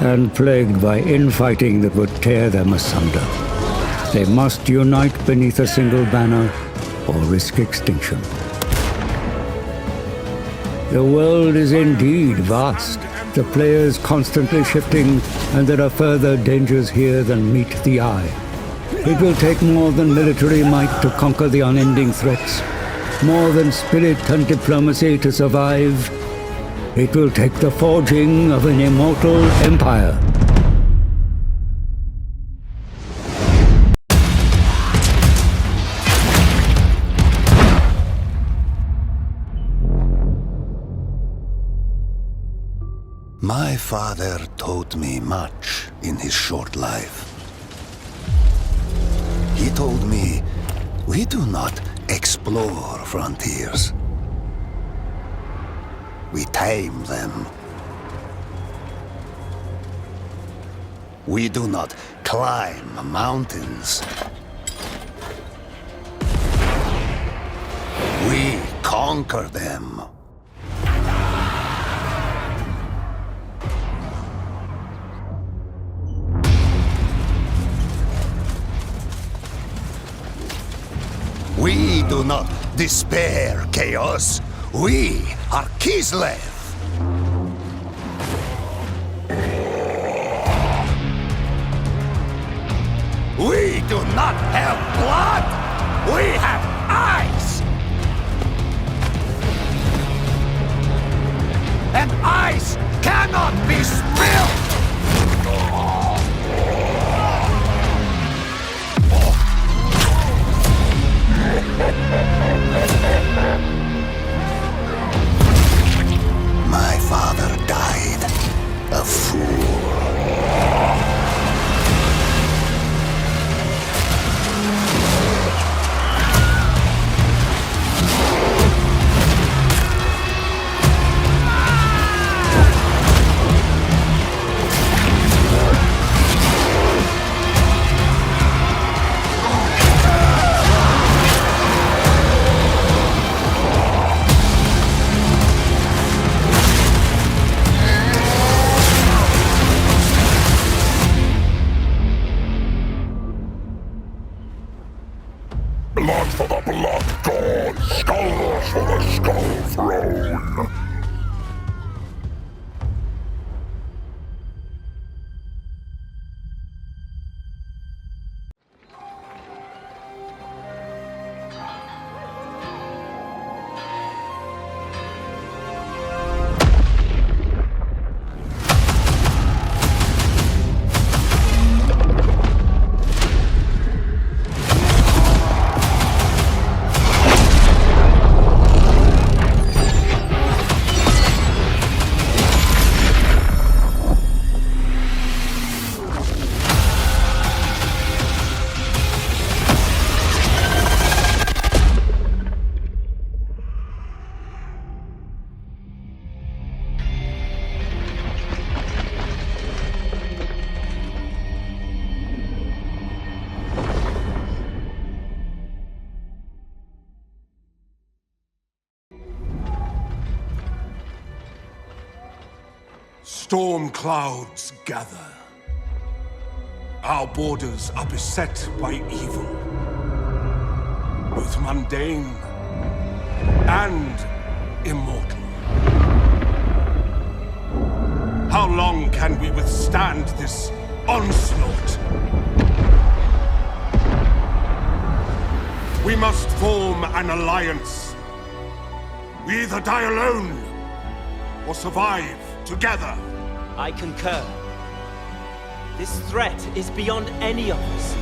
and plagued by infighting that would tear them asunder. They must unite beneath a single banner or risk extinction. The world is indeed vast, the players constantly shifting, and there are further dangers here than meet the eye. It will take more than military might to conquer the unending threats, more than spirit and diplomacy to survive. It will take the forging of an immortal empire. My father taught me much in his short life. He told me, we do not explore frontiers. We tame them. We do not climb mountains. We conquer them. We do not despair, Chaos. We are Kislev. We do not have blood. We have eyes. And eyes cannot be spilled. My father died a fool. Blood for the blood god, skulls for the skull throne. Storm clouds gather. Our borders are beset by evil, both mundane and immortal. How long can we withstand this onslaught? We must form an alliance. We either die alone or survive together. I concur. This threat is beyond any of us.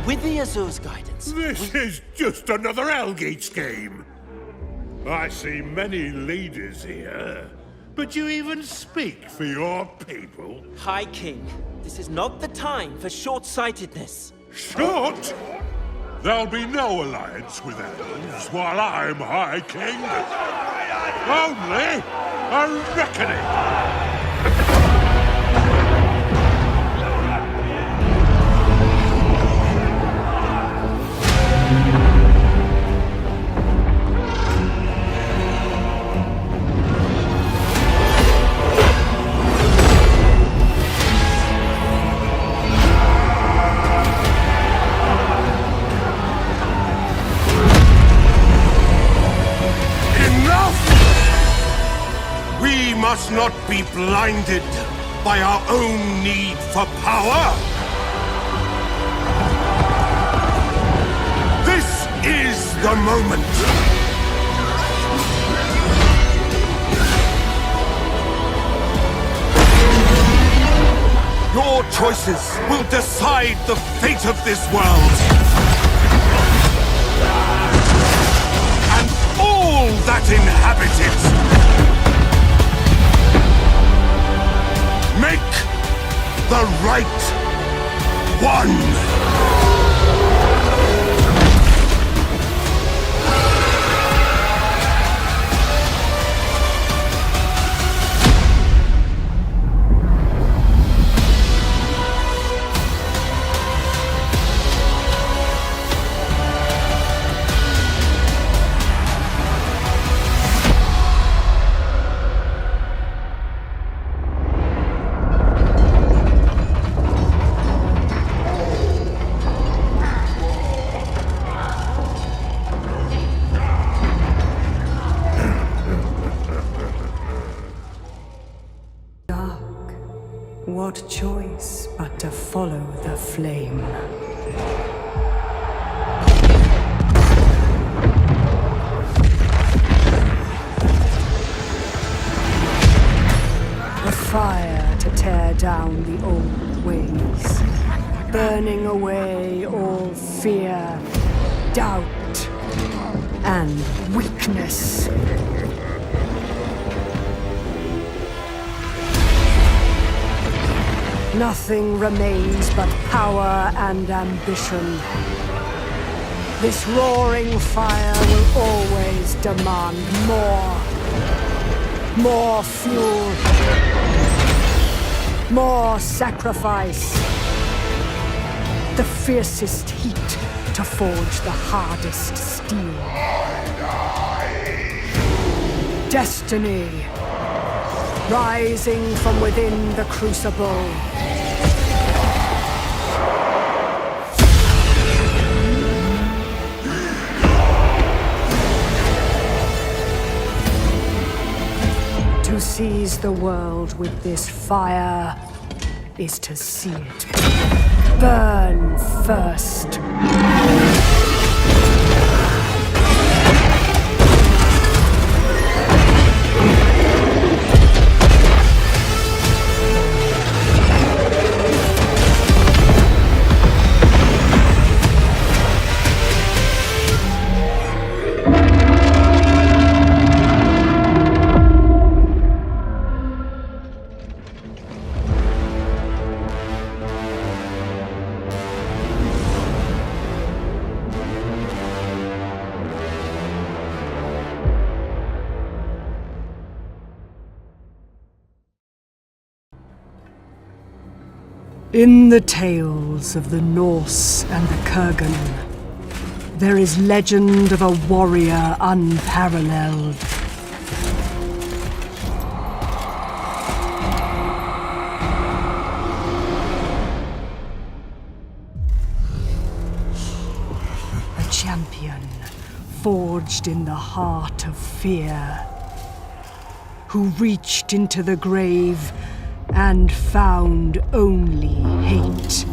With the Azur's guidance... This is just another Elgate scheme. I see many leaders here, but you even speak for your people? High King, this is not the time for short-sightedness. Short? There'll be no alliance with Elves while I'm High King. Only a reckoning! must not be blinded by our own need for power. This is the moment. Your choices will decide the fate of this world. And all that inhabit it. Make the right one. What choice but to follow the flame? The fire to tear down the old ways, burning away all fear, doubt, and weakness. Nothing remains but power and ambition. This roaring fire will always demand more. More fuel. More sacrifice. The fiercest heat to forge the hardest steel. Destiny. Rising from within the crucible. To seize the world with this fire is to see it burn first. In the tales of the Norse and the Kurgan, there is legend of a warrior unparalleled. A champion forged in the heart of fear, who reached into the grave and found only hate.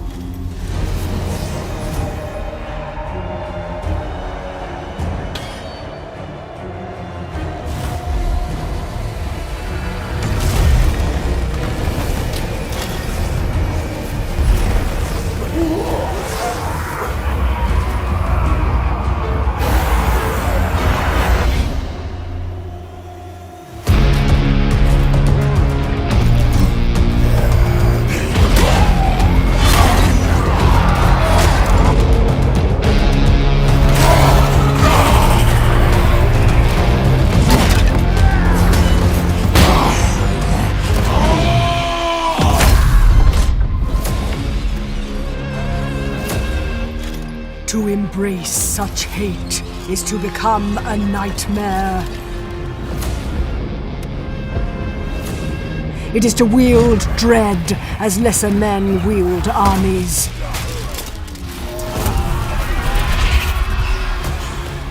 To embrace such hate is to become a nightmare. It is to wield dread as lesser men wield armies.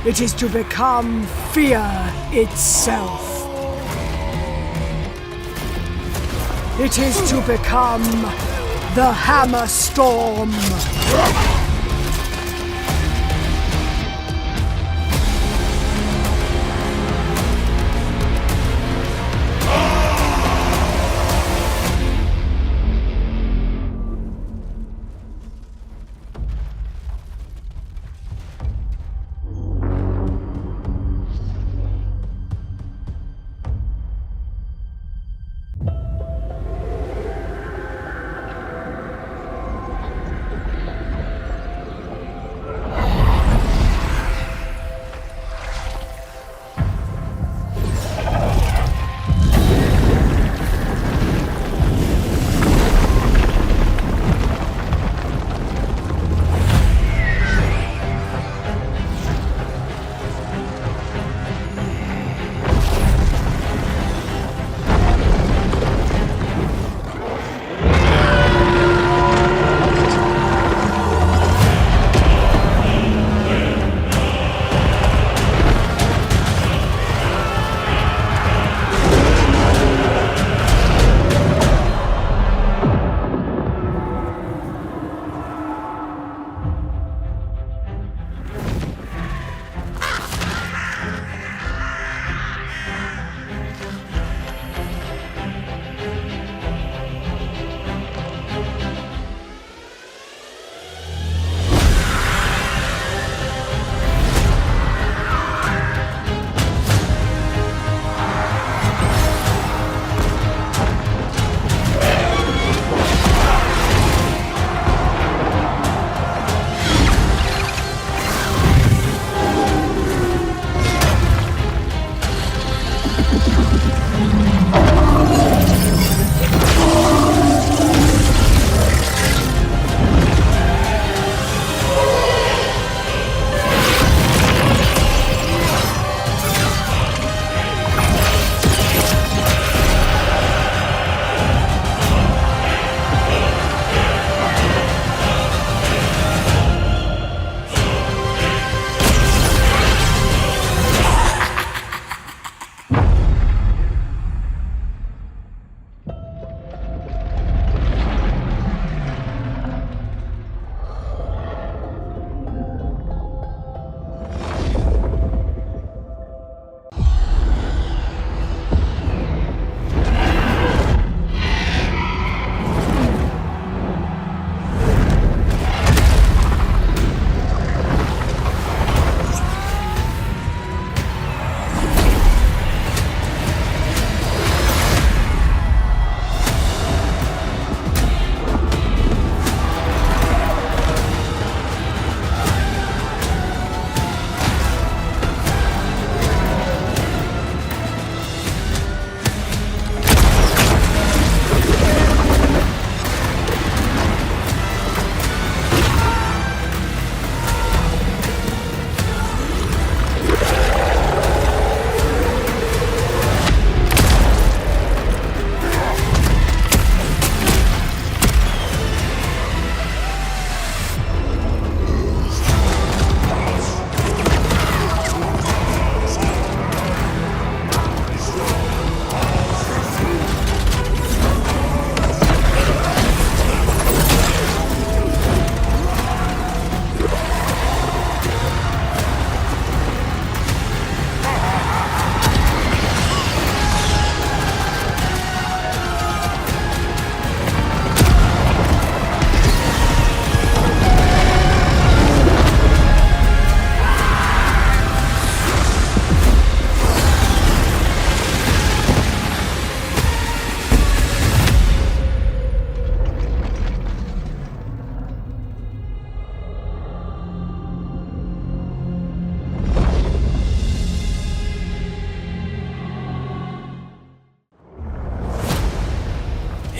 It is to become fear itself. It is to become the Hammerstorm.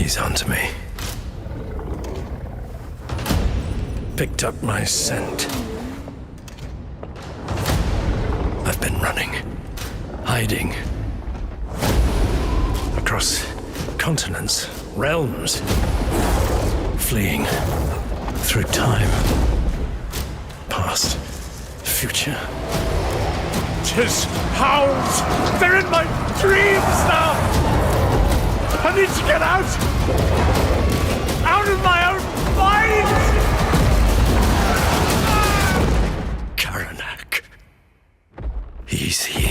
He's onto me. Picked up my scent. I've been running, hiding. Across continents, realms. Fleeing through time. Past, future. 'Tis hounds! They're in my dreams now! I need to get out! Out of my own mind! Karanak. He's here.